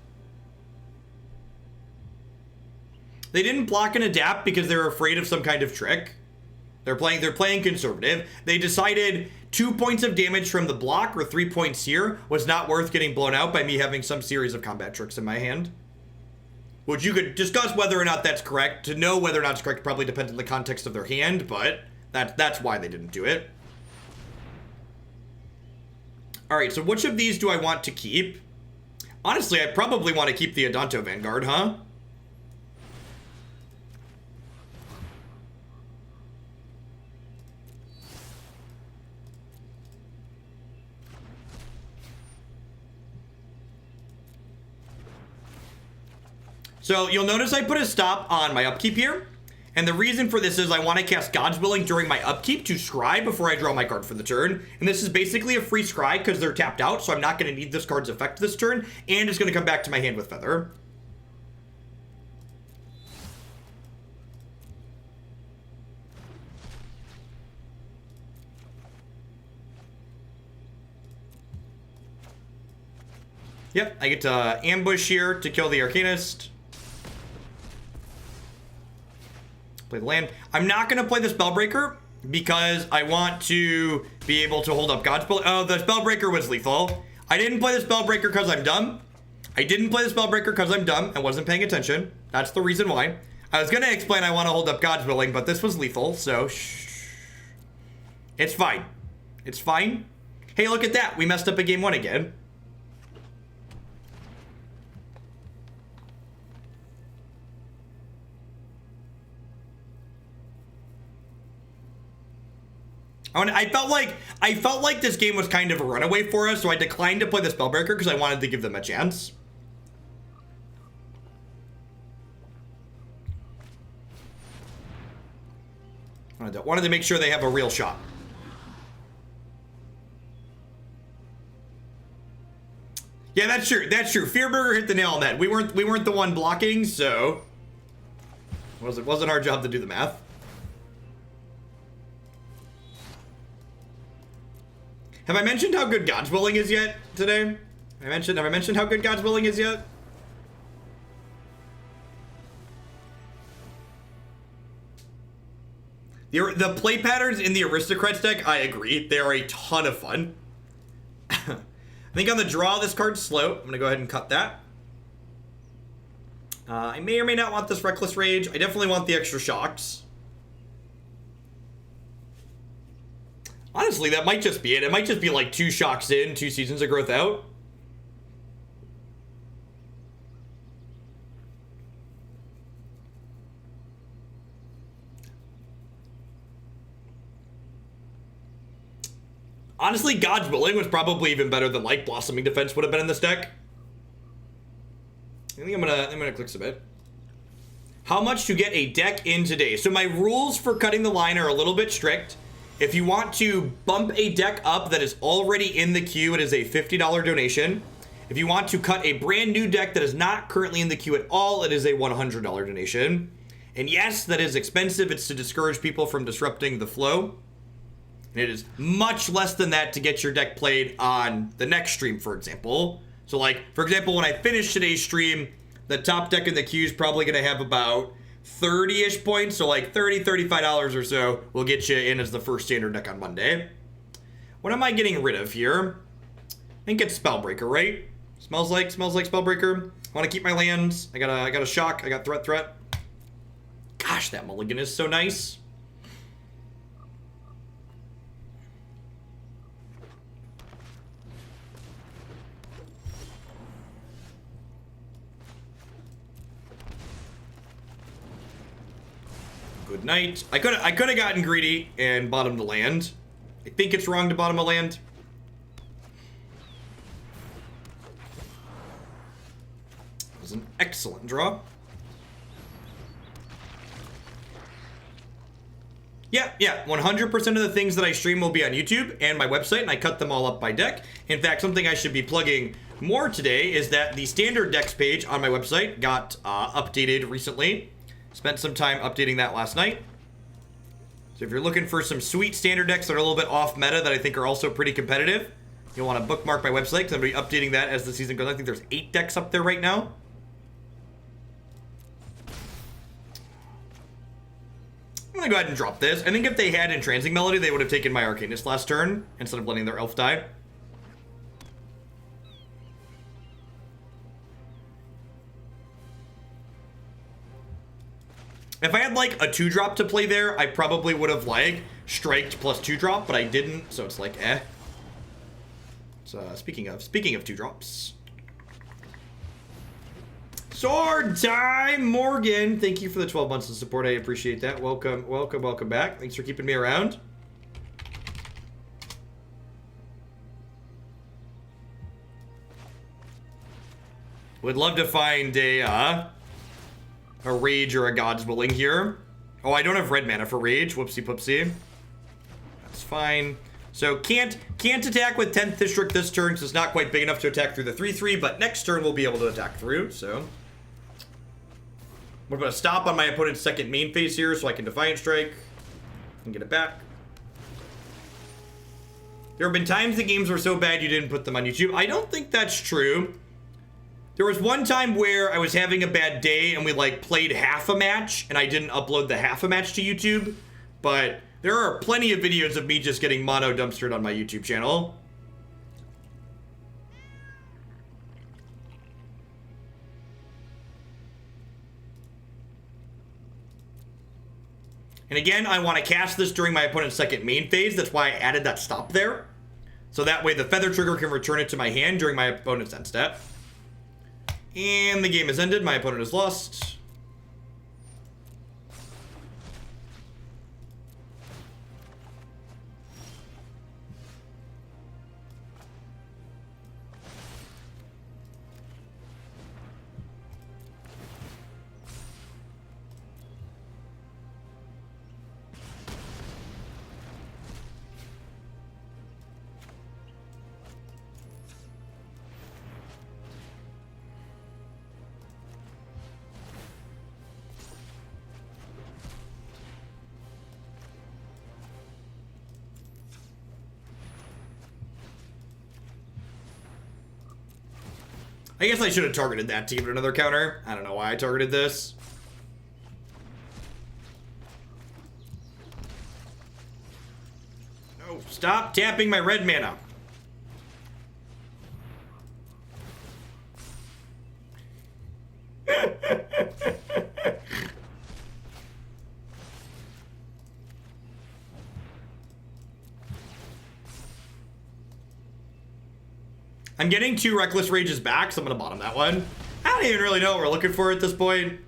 They didn't block and adapt because they're afraid of some kind of trick. They're playing conservative. They decided 2 points of damage from the block or 3 points here was not worth getting blown out by me having some series of combat tricks in my hand. Which you could discuss whether or not that's correct. To know whether or not it's correct probably depends on the context of their hand, but that's why they didn't do it. Alright, so which of these do I want to keep? Honestly, I probably want to keep the Adanto Vanguard, huh? So you'll notice I put a stop on my upkeep here. And the reason for this is I want to cast God's Willing during my upkeep to scry before I draw my card for the turn. And this is basically a free scry because they're tapped out, so I'm not going to need this card's effect this turn. And it's going to come back to my hand with Feather. Yep, I get to ambush here to kill the Arcanist. Play the land. I'm not going to play the Spellbreaker because I want to be able to hold up God's Spell. Oh, the Spellbreaker was lethal. I didn't play the Spellbreaker because I'm dumb. I didn't play the Spellbreaker because I'm dumb and wasn't paying attention. That's the reason why. I was going to explain I want to hold up God's Willing, but this was lethal, so shh. It's fine. It's fine. Hey, look at that. We messed up a game 1 again. I felt like this game was kind of a runaway for us, so I declined to play the Spellbreaker because I wanted to give them a chance. Wanted to make sure they have a real shot. Yeah, that's true. That's true. Fearburger hit the nail on that. We weren't the one blocking, so it wasn't our job to do the math. Have I mentioned how good God's Willing is yet today? Have I mentioned how good God's Willing is yet? The play patterns in the Aristocrats deck, I agree. They are a ton of fun. I think on the draw, this card's slow. I'm going to go ahead and cut that. I may or may not want this Reckless Rage. I definitely want the extra shocks. Honestly, that might just be it. It might just be like 2 shocks in, 2 seasons of growth out. Honestly, God's Willing was probably even better than like Blossoming Defense would have been in this deck. I think I'm gonna click submit. How much to get a deck in today? So my rules for cutting the line are a little bit strict. If you want to bump a deck up that is already in the queue, it is a $50 donation. If you want to cut a brand new deck that is not currently in the queue at all, it is a $100 donation. And yes, that is expensive. It's to discourage people from disrupting the flow. And it is much less than that to get your deck played on the next stream, for example. So like, for example, when I finish today's stream, the top deck in the queue is probably going to have about 30-ish points, so like $30, $35 or so will get you in as the first standard deck on Monday. What am I getting rid of here? I think it's Spellbreaker, right? Smells like Spellbreaker. I want to keep my lands. I got a shock. I got threat. Gosh, that mulligan is so nice. Good night. I could have gotten greedy and bottomed the land. I think it's wrong to bottom a land. It was an excellent draw. Yeah, 100% of the things that I stream will be on YouTube and my website, and I cut them all up by deck. In fact, something I should be plugging more today is that the standard decks page on my website got updated recently. Spent some time updating that last night. So if you're looking for some sweet standard decks that are a little bit off meta that I think are also pretty competitive, you'll want to bookmark my website because I'm going to be updating that as the season goes. I think there's 8 decks up there right now. I'm going to go ahead and drop this. I think if they had Entrancing Melody, they would have taken my Arcanist last turn instead of letting their Elf die. If I had like a 2-drop to play there, I probably would have like striked plus 2-drop, but I didn't, so it's like eh. So speaking of 2-drops. Sword time, Morgan. Thank you for the 12 months of support. I appreciate that. Welcome, welcome, welcome back. Thanks for keeping me around. Would love to find a Rage or a God's Willing here. Oh, I don't have red mana for Rage. Whoopsie poopsie. That's fine. So can't attack with 10th District this turn, so it's not quite big enough to attack through the 3/3, but next turn we'll be able to attack through, so. We're going to stop on my opponent's second main phase here so I can Defiant Strike and get it back. There have been times the games were so bad you didn't put them on YouTube. I don't think that's true. There was one time where I was having a bad day and we like played half a match and I didn't upload the half a match to YouTube, but there are plenty of videos of me just getting mono dumpstered on my YouTube channel. And again, I want to cast this during my opponent's second main phase. That's why I added that stop there. So that way the Feather Trigger can return it to my hand during my opponent's end step. And the game has ended. My opponent has lost. I guess I should have targeted that to give it another counter. I don't know why I targeted this. No, stop tapping my red mana. I'm getting 2 Reckless Rages back, so I'm gonna bottom that one. I don't even really know what we're looking for at this point.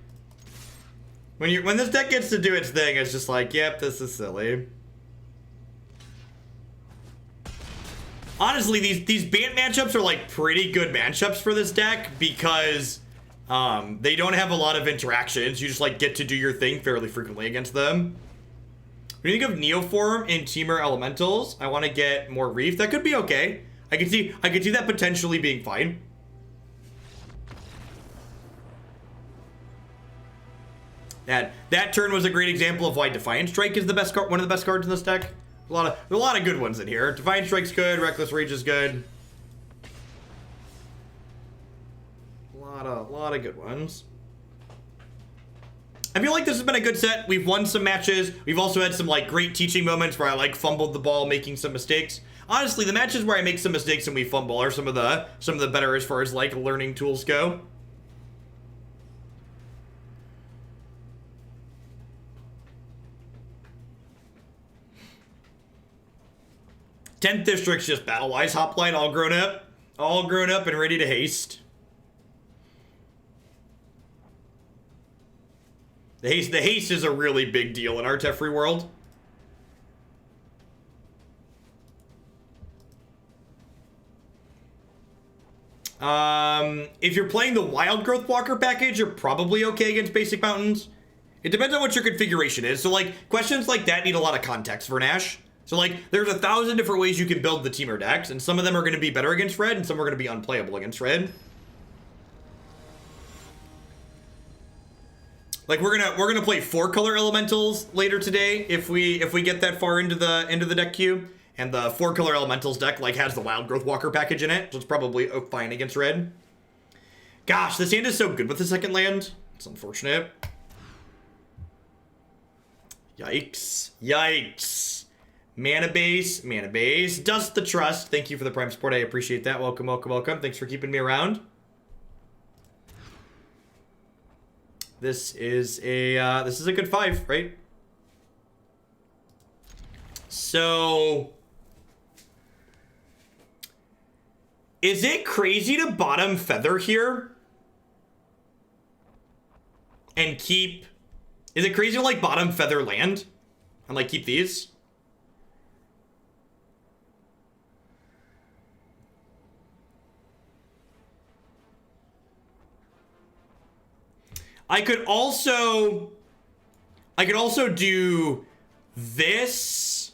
When this deck gets to do its thing, it's just like, yep, this is silly. Honestly, these Bant matchups are like pretty good matchups for this deck because they don't have a lot of interactions. You just like get to do your thing fairly frequently against them. When you think of Neoform in Temur Elementals, I want to get more Reef. That could be okay. I could see that potentially being fine. That turn was a great example of why Defiant Strike is the best card, one of the best cards in this deck. A lot of good ones in here. Defiant Strike's good. Reckless Rage is good. A lot of good ones. I feel like this has been a good set. We've won some matches. We've also had some like great teaching moments where I like fumbled the ball, making some mistakes. Honestly, the matches where I make some mistakes and we fumble are some of the better as far as like learning tools go. Tenth District's just Battle-Wise Hoplite, all grown up and ready to haste. The haste is a really big deal in our Teferi world. If you're playing the Wild Growth Walker package, you're probably okay against basic mountains. It depends on what your configuration is. So like questions like that need a lot of context for Nash. So like there's 1,000 different ways you can build the Temur decks, and some of them are going to be better against red, and some are going to be unplayable against red. Like we're gonna play 4-color elementals later today if we get that far into the deck queue. And the 4-color elementals deck like has the Wild Growth Walker package in it, so it's probably fine against red. Gosh, this hand is so good with the second land. It's unfortunate. Yikes. Yikes. Mana base. Dust the Trust. Thank you for the Prime support. I appreciate that. Welcome, welcome, welcome. Thanks for keeping me around. This is a good 5, right? So is it crazy to bottom Feather here? and keep... Is it crazy to like bottom feather land? And like keep these? I could also do this,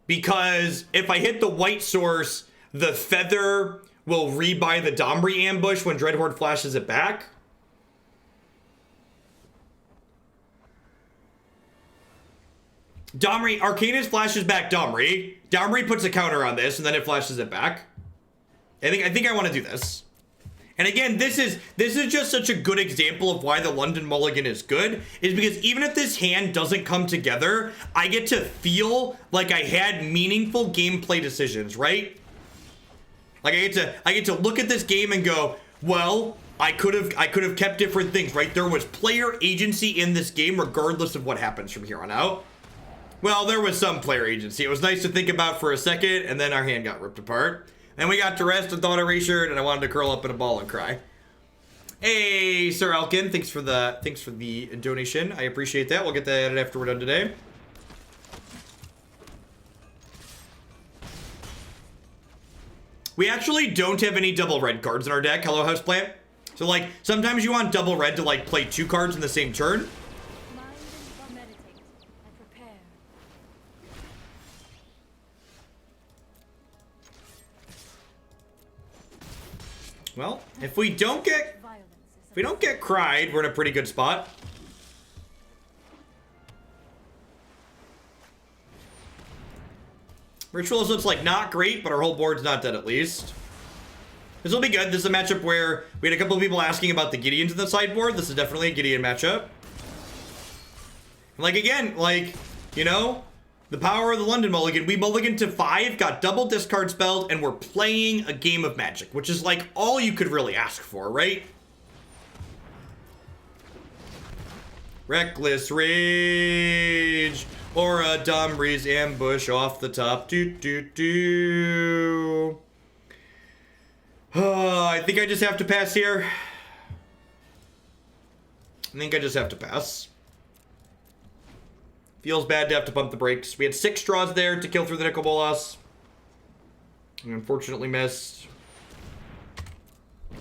because if I hit the white source, the feather will rebuy the Domri ambush when Dreadhorde flashes it back. Domri, Arcanist flashes back Domri. Domri puts a counter on this, and then it flashes it back. I think I want to do this. And again, this is just such a good example of why the London Mulligan is good, is because even if this hand doesn't come together, I get to feel like I had meaningful gameplay decisions, right? Like I get to look at this game and go, well, I could have kept different things, right? There was player agency in this game regardless of what happens from here on out. Well, there was some player agency. It was nice to think about for a second, and then our hand got ripped apart. Then we got to rest and thought erasure, and I wanted to curl up in a ball and cry. Hey, Sir Elkin, thanks for the donation. I appreciate that. We'll get that added after we're done today. We actually don't have any double red cards in our deck. Hello, Houseplant. So, like, sometimes you want double red to, like, play 2 cards in the same turn. Well, if we don't get cried, we're in a pretty good spot. Ritualist looks like not great, but our whole board's not dead at least. This will be good. This is a matchup where we had a couple of people asking about the Gideons in the sideboard. This is definitely a Gideon matchup. Like, again, like, you know, the power of the London Mulligan. We mulliganed to 5, got double discard spelled, and we're playing a game of Magic, which is like all you could really ask for, right? Reckless Rage, or a Domri's ambush off the top. I think I just have to pass here. I think I just have to pass. Feels bad to have to pump the brakes. We had 6 draws there to kill through the Nicol Bolas. And unfortunately missed. All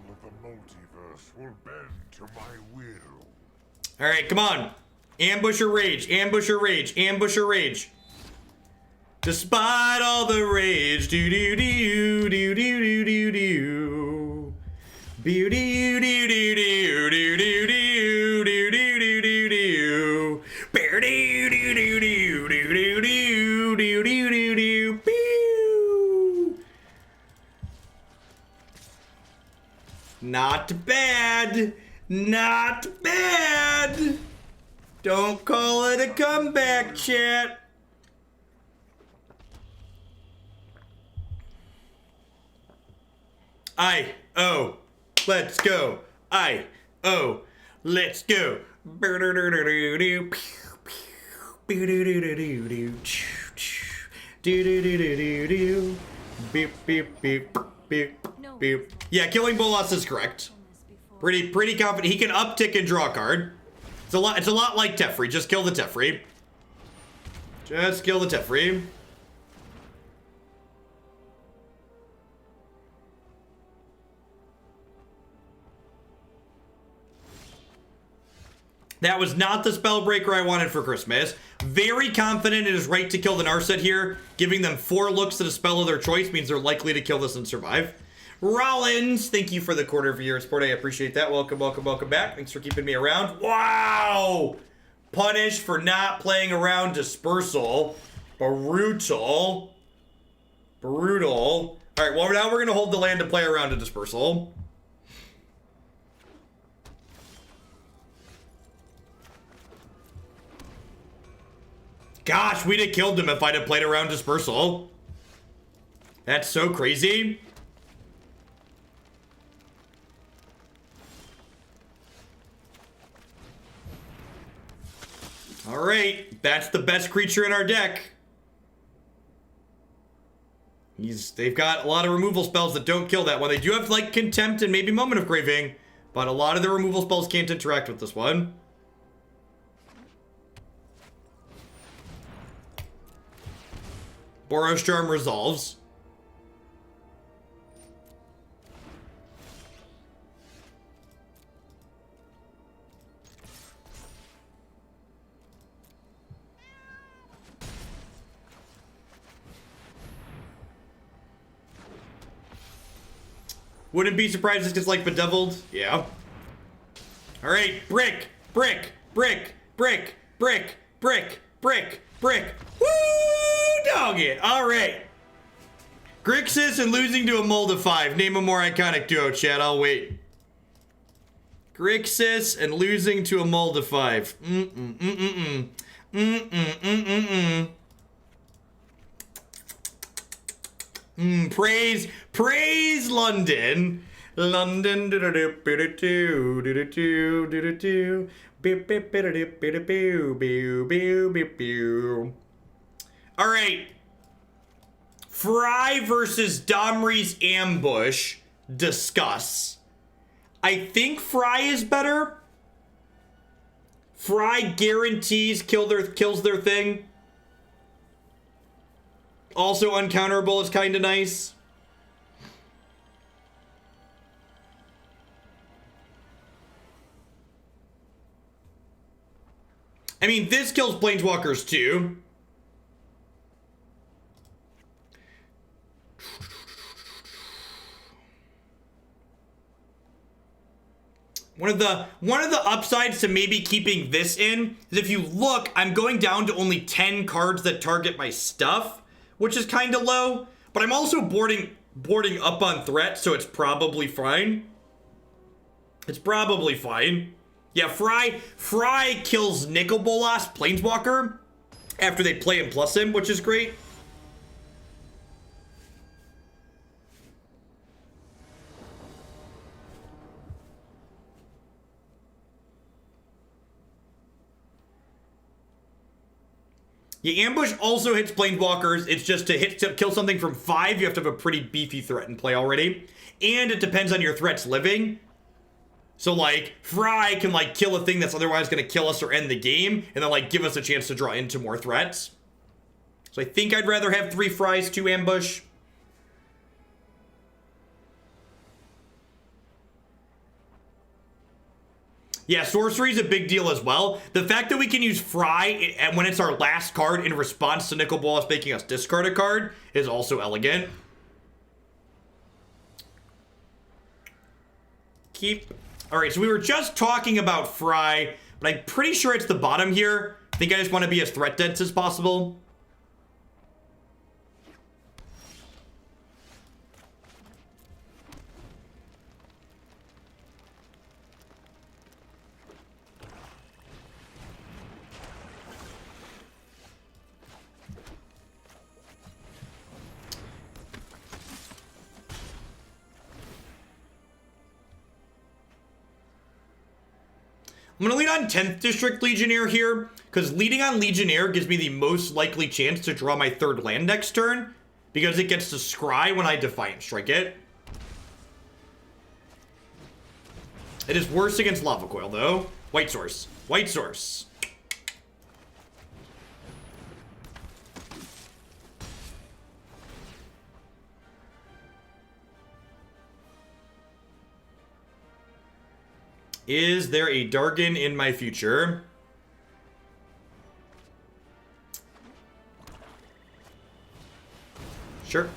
of the multiverse will bend to my will. Alright, come on. Ambusher Rage, Ambusher Rage, Ambusher Rage. Despite all the rage, do-do-do, do-do-do-do-do. Be-do-do-do-do-do-do-do-do-do-do-do. Be-do-do-do-do-do-do-do-do-do. Not bad. Not bad. Don't call it a comeback, chat. Let's go. Let's go. Yeah, killing Bolas is correct. Pretty confident. He can uptick and draw a card. It's a lot like Teferi. Just kill the Teferi. Just kill the Teferi. That was not the Spellbreaker I wanted for Christmas. Very confident in his right to kill the Narset here. Giving them 4 looks at a spell of their choice means they're likely to kill this and survive. Rollins, thank you for the quarter of your support. I appreciate that. Welcome back. Thanks for keeping me around. Wow! Punished for not playing around Dispersal. Brutal. All right, well, now we're going to hold the land to play around a Dispersal. Gosh, we'd have killed him if I'd have played around Dispersal. That's so crazy. All right, that's the best creature in our deck. They've got a lot of removal spells that don't kill that one. They do have like Contempt and maybe Moment of Craving, but a lot of the removal spells can't interact with this one. Boros Charm resolves. Wouldn't be surprised if it's like Bedeviled. Yeah. All right, brick, brick, brick, brick, brick, brick, brick, brick. Woo, dog it. All right. Grixis and losing to a mold of 5. Name a more iconic duo, chat. I'll wait. Grixis and losing to a mold of 5. Praise London. London. All right. Fry versus Domri's ambush. Discuss. I think Fry is better. Fry guarantees kills their thing. Also uncounterable is kind of nice. I mean, this kills Planeswalkers too. One of the upsides to maybe keeping this in is if you look, I'm going down to only 10 cards that target my stuff, which is kind of low, but I'm also boarding up on threat, so it's probably fine. It's probably fine. Yeah, Fry kills Nicol Bolas, Planeswalker, after they play and plus him, which is great. Yeah, ambush also hits Planeswalkers. It's just to kill something from 5, you have to have a pretty beefy threat in play already. And it depends on your threats living. So, like, Fry can, like, kill a thing that's otherwise going to kill us or end the game, and then, like, give us a chance to draw into more threats. So I think I'd rather have 3 Frys, 2 ambush. Yeah, sorcery is a big deal as well. The fact that we can use Fry when it's our last card in response to Nicol Bolas making us discard a card is also elegant. All right, so we were just talking about Fry, but I'm pretty sure it's the bottom here. I think I just want to be as threat dense as possible. I'm going to lead on 10th District Legionnaire here, because leading on Legionnaire gives me the most likely chance to draw my 3rd land next turn, because it gets to scry when I Defiant Strike it. It is worse against Lava Coil, though. White source. White source. Is there a Dargon in my future? Sure.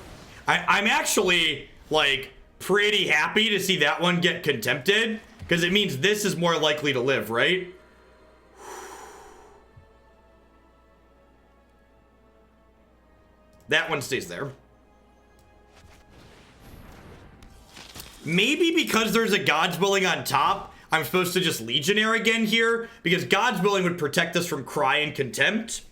I'm actually, like, pretty happy to see that one get contempted, because it means this is more likely to live, right? That one stays there. Maybe because there's a God's Willing on top, I'm supposed to just Legionnaire again here, because God's Willing would protect us from Cry and Contempt.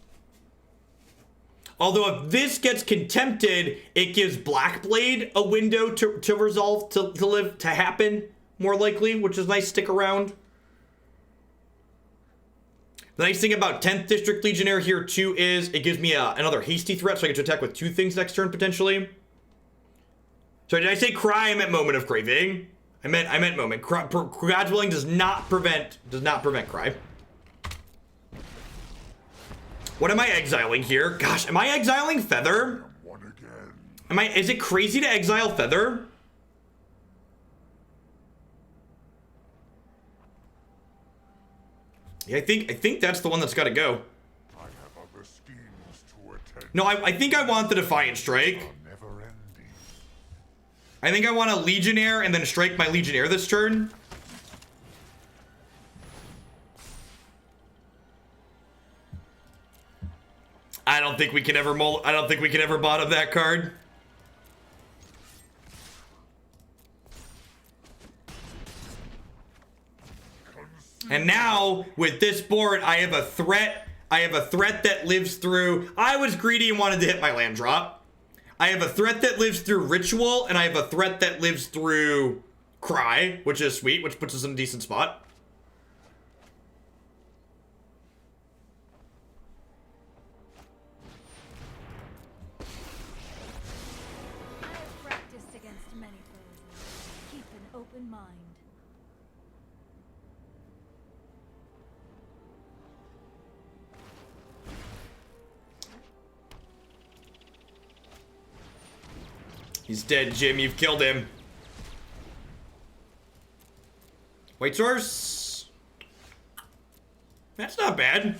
Although if this gets contempted, it gives Blackblade a window to resolve, to live, to happen, more likely, which is nice. Stick around. The nice thing about 10th District Legionnaire here, too, is it gives me another hasty threat, so I get to attack with 2 things next turn, potentially. Sorry, did I say cry? I meant moment of craving. I meant moment. God's willing does not prevent cry. What am I exiling here? Gosh, am I exiling Feather? One again. Is it crazy to exile Feather? Yeah, I think that's the one that's got to go. I have other schemes to attend. No, I think I want the Defiant Strike. Never ending. I think I want a Legionnaire and then strike my Legionnaire this turn. I don't think we can ever bottom that card. And now, with this board, I have a threat. I have a threat that lives through... I was greedy and wanted to hit my land drop. I have a threat that lives through Ritual, and I have a threat that lives through Cry, which is sweet, which puts us in a decent spot. I have practiced against many foes. Keep an open mind. He's dead, Jim. You've killed him. White source. That's not bad.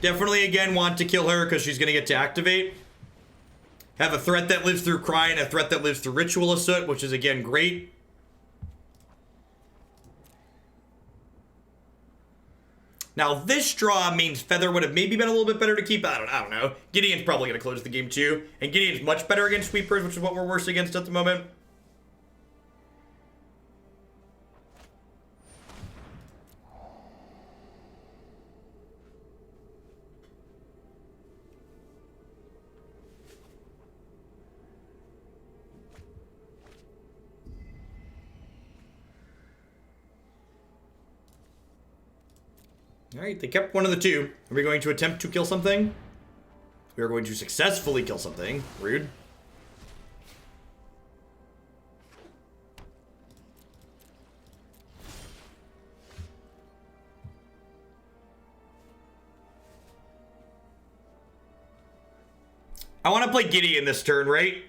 Definitely, again, want to kill her because she's going to get to activate. Have a threat that lives through Cry and a threat that lives through Ritual of Soot, which is, again, great. Now, this draw means Feather would have maybe been a little bit better to keep. I don't know. Gideon's probably going to close the game, too. And Gideon's much better against Sweepers, which is what we're worse against at the moment. Alright, they kept one of the two. Are we going to attempt to kill something? We are going to successfully kill something. Rude. I want to play Gideon this turn, right?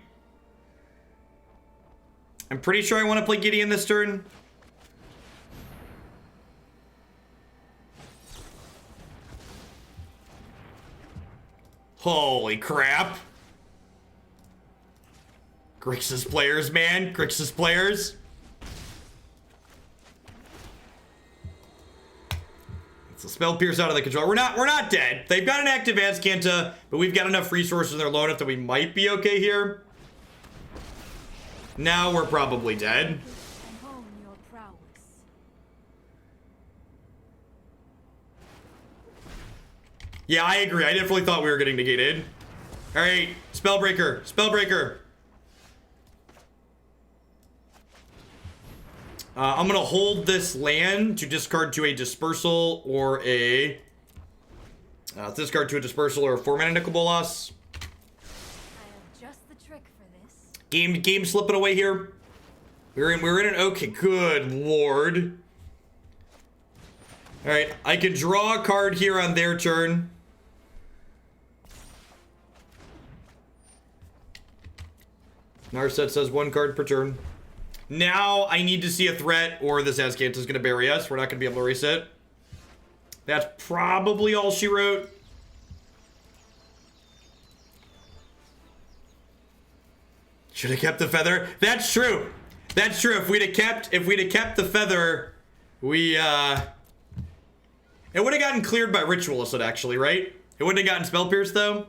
I'm pretty sure I want to play Gideon this turn. Holy crap. Grixis players, man. Grixis players. It's a spell pierce out of the control. We're not dead. They've got an active Azcanta, but we've got enough resources in their low enough that we might be okay here. Now we're probably dead. And hone your prowess. Yeah, I agree. I definitely thought we were getting negated. All right, Spellbreaker, Spellbreaker. I'm gonna hold this land to discard to a Dispersal or a discard to a Dispersal or a 4-mana Nicol Bolas. I have just the trick for this. Game slipping away here. We're in an okay. Good lord. All right, I can draw a card here on their turn. Narset says 1 card per turn. Now I need to see a threat or this Azcanta is going to bury us. We're not going to be able to erase it. That's probably all she wrote. Should have kept the feather. That's true. That's true. If we'd have kept the feather, we it would have gotten cleared by Ritualist, actually, right? It wouldn't have gotten Spell Pierce though.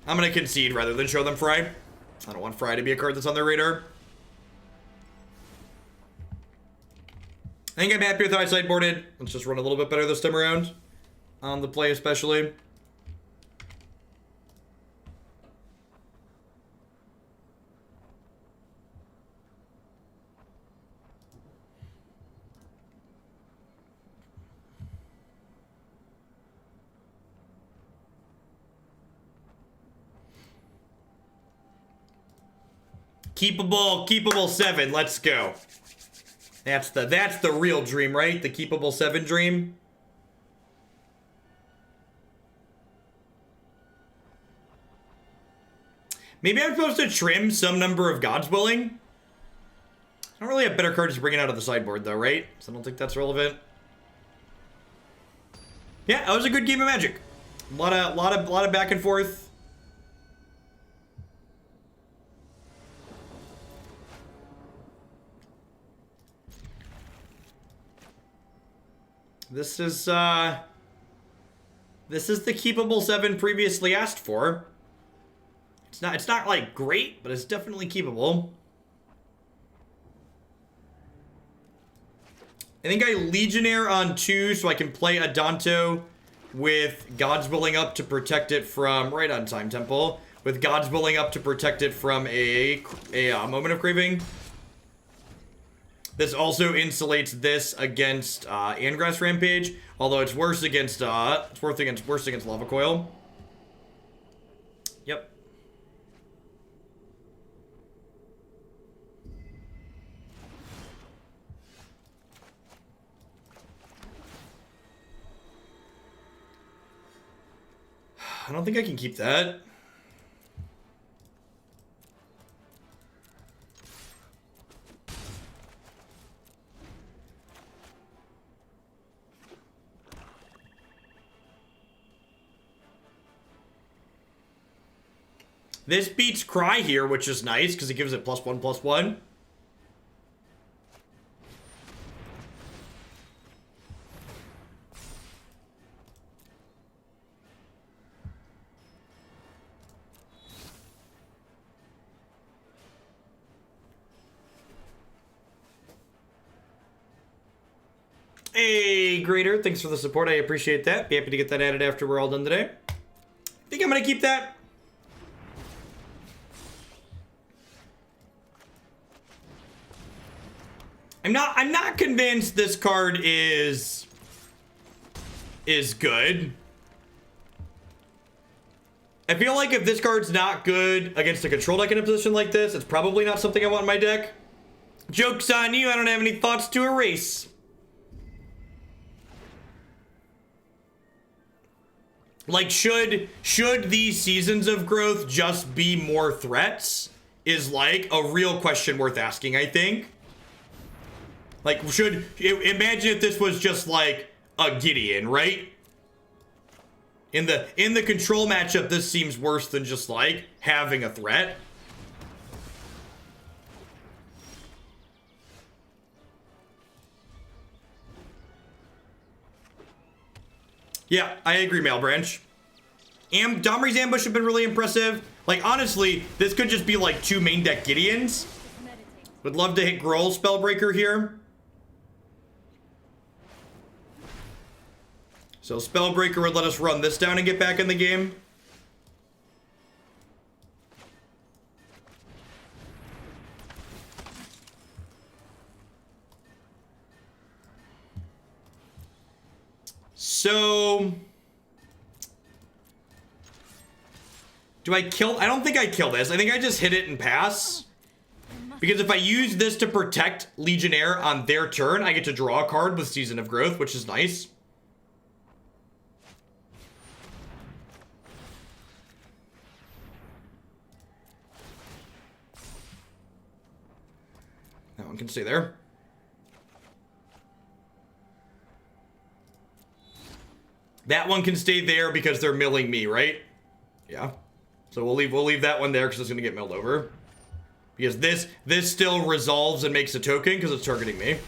I'm gonna concede rather than show them Fry. I don't want Fry to be a card that's on their radar. I think I'm happy with how I sideboarded. Let's just run a little bit better this time around. On the play especially. Keepable 7. Let's go. That's the real dream, right? The keepable 7 dream. Maybe I'm supposed to trim some number of God's Willing. I don't really have better cards to bring it out of the sideboard, though, right? So I don't think that's relevant. Yeah, that was a good game of Magic. A lot of back and forth. This is the keepable 7 previously asked for. It's not like great, but it's definitely keepable. I think I Legionnaire on 2 so I can play Adanto with God's Willing up to protect it from right on time temple. With God's Willing up to protect it from a Moment of Craving. This also insulates this against Angrass Rampage, although it's worse against worse against Lava Coil. Yep. I don't think I can keep that. This beats Cry here, which is nice because it gives it +1/+1. Hey, Greater, thanks for the support. I appreciate that. Be happy to get that added after we're all done today. Think I'm gonna keep that. I'm not convinced this card is good. I feel like if this card's not good against a control deck in a position like this, it's probably not something I want in my deck. Joke's on you, I don't have any thoughts to erase. Like, should these Seasons of Growth just be more threats? Is like a real question worth asking, I think. Like, imagine if this was just like a Gideon, right? In the control matchup, this seems worse than just like having a threat. Yeah, I agree, Malebranch. Domri's Ambush have been really impressive. Like, honestly, this could just be like 2 main deck Gideons. Would love to hit Gruul Spellbreaker here. So Spellbreaker would let us run this down and get back in the game. So do I kill? I don't think I kill this. I think I just hit it and pass. Because if I use this to protect Legionnaire on their turn, I get to draw a card with Season of Growth, which is nice. That one can stay there. That one can stay there because they're milling me, right? Yeah. So we'll leave that one there because it's gonna get milled over. Because this still resolves and makes a token because it's targeting me.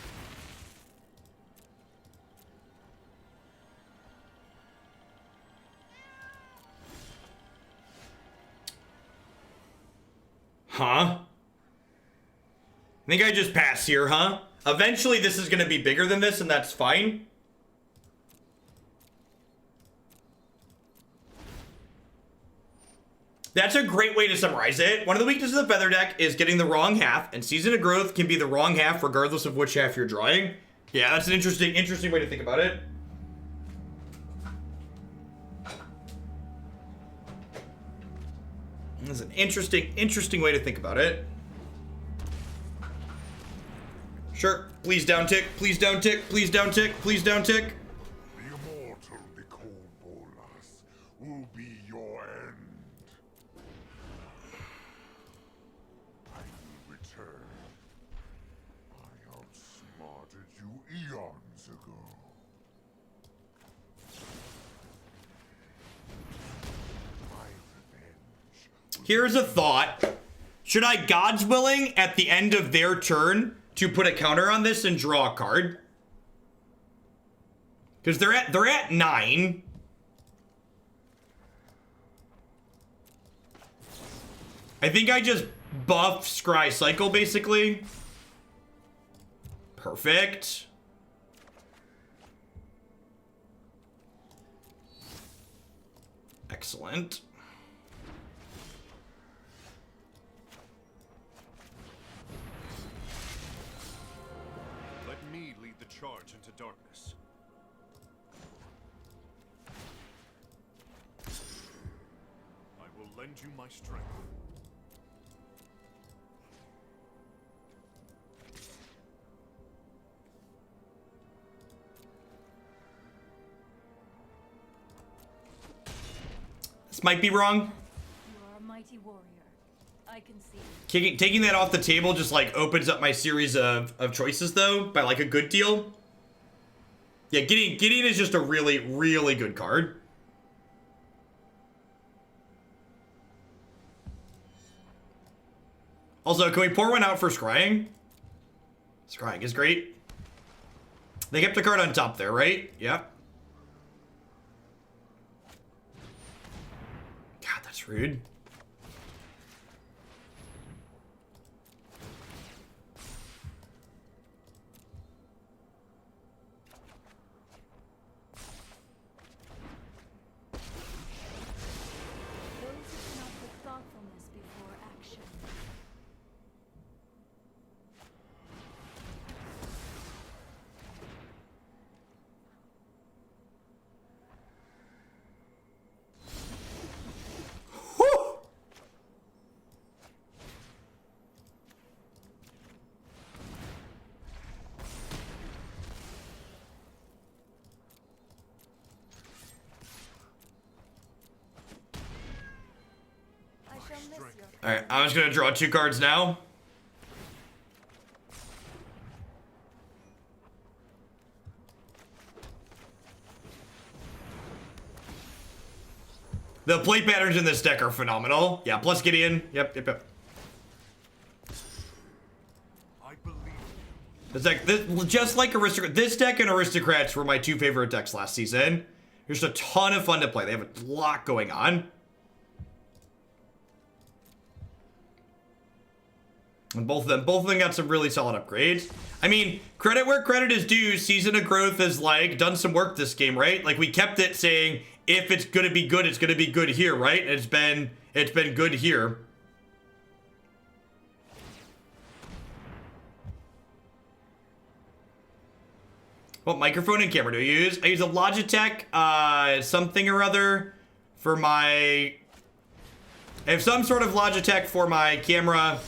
Huh? I think I just pass here, huh? Eventually this is gonna be bigger than this and that's fine. That's a great way to summarize it. One of the weaknesses of the Feather deck is getting the wrong half, and Season of Growth can be the wrong half regardless of which half you're drawing. Yeah, that's an interesting way to think about it. That's an interesting way to think about it. Sure. Please down tick. Please down tick. Please down tick. Please down tick. The immortal Nicole Bolas will be your end. I will return. I outsmarted you eons ago. My revenge. Here's a thought. Should I God's Willing at the end of their turn to put a counter on this and draw a card? Because they're at 9. I think I just buff Scry Cycle basically. Perfect. Excellent. Let me lead the charge into darkness. I will lend you my strength. This might be wrong. You are a mighty warrior. I can see. Taking that off the table just like opens up my series of choices though by like a good deal. Yeah, Gideon is just a really, really good card. Also, can we pour one out for scrying? Scrying is great. They kept the card on top there, right? Yep. God, that's rude. Those who cannot put thoughtfulness before action. Whew! I shall miss your Alright, I'm just gonna draw 2 cards now. The play patterns in this deck are phenomenal. Yeah, plus Gideon. Yep. I believe This deck, just like Aristocrat, this deck and Aristocrats were my 2 favorite decks last season. There's a ton of fun to play. They have a lot going on. And both of them got some really solid upgrades. I mean, credit where credit is due. Season of Growth has like done some work this game, right? Like we kept it saying if it's gonna be good, it's gonna be good here, right? And it's been good here. What microphone and camera do I use? I use a Logitech something or other for my. I have some sort of Logitech for my camera.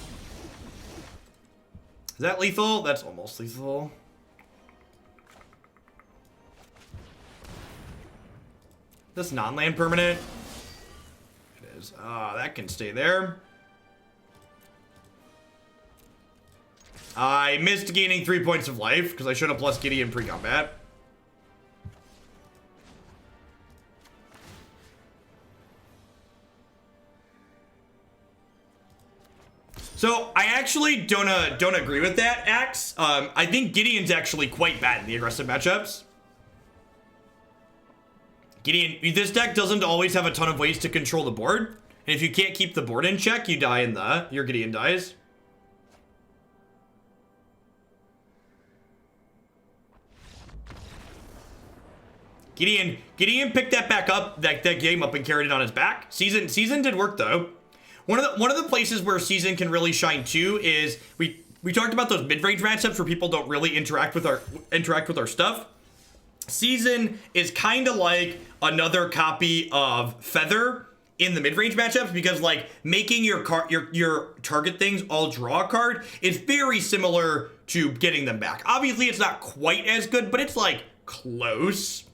Is that lethal? That's almost lethal. This non-land permanent? It is. That can stay there. I missed gaining 3 points of life because I should have plus Gideon pre-combat. So I actually don't agree with that, Axe. I think Gideon's actually quite bad in the aggressive matchups. Gideon, this deck doesn't always have a ton of ways to control the board, and if you can't keep the board in check, you die in your Gideon dies. Gideon picked that back up, that game up and carried it on his back. Season did work though. One of the places where Season can really shine too is we talked about those mid-range matchups where people don't really interact with our stuff. Season is kind of like another copy of Feather in the mid-range matchups, because like making your target things all draw a card is very similar to getting them back. Obviously, it's not quite as good, but it's like close.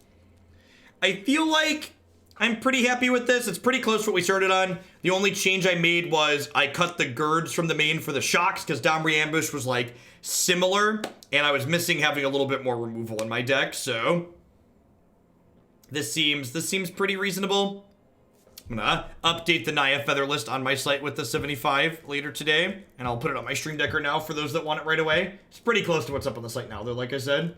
I feel like I'm pretty happy with this. It's pretty close to what we started on. The only change I made was I cut the Girds from the main for the shocks, because Domri Ambush was like similar, and I was missing having a little bit more removal in my deck, so this seems pretty reasonable. I'm gonna update the Naya Feather list on my site with the 75 later today, and I'll put it on my stream decker now for those that want it right away. It's pretty close to what's up on the site now, though, like I said.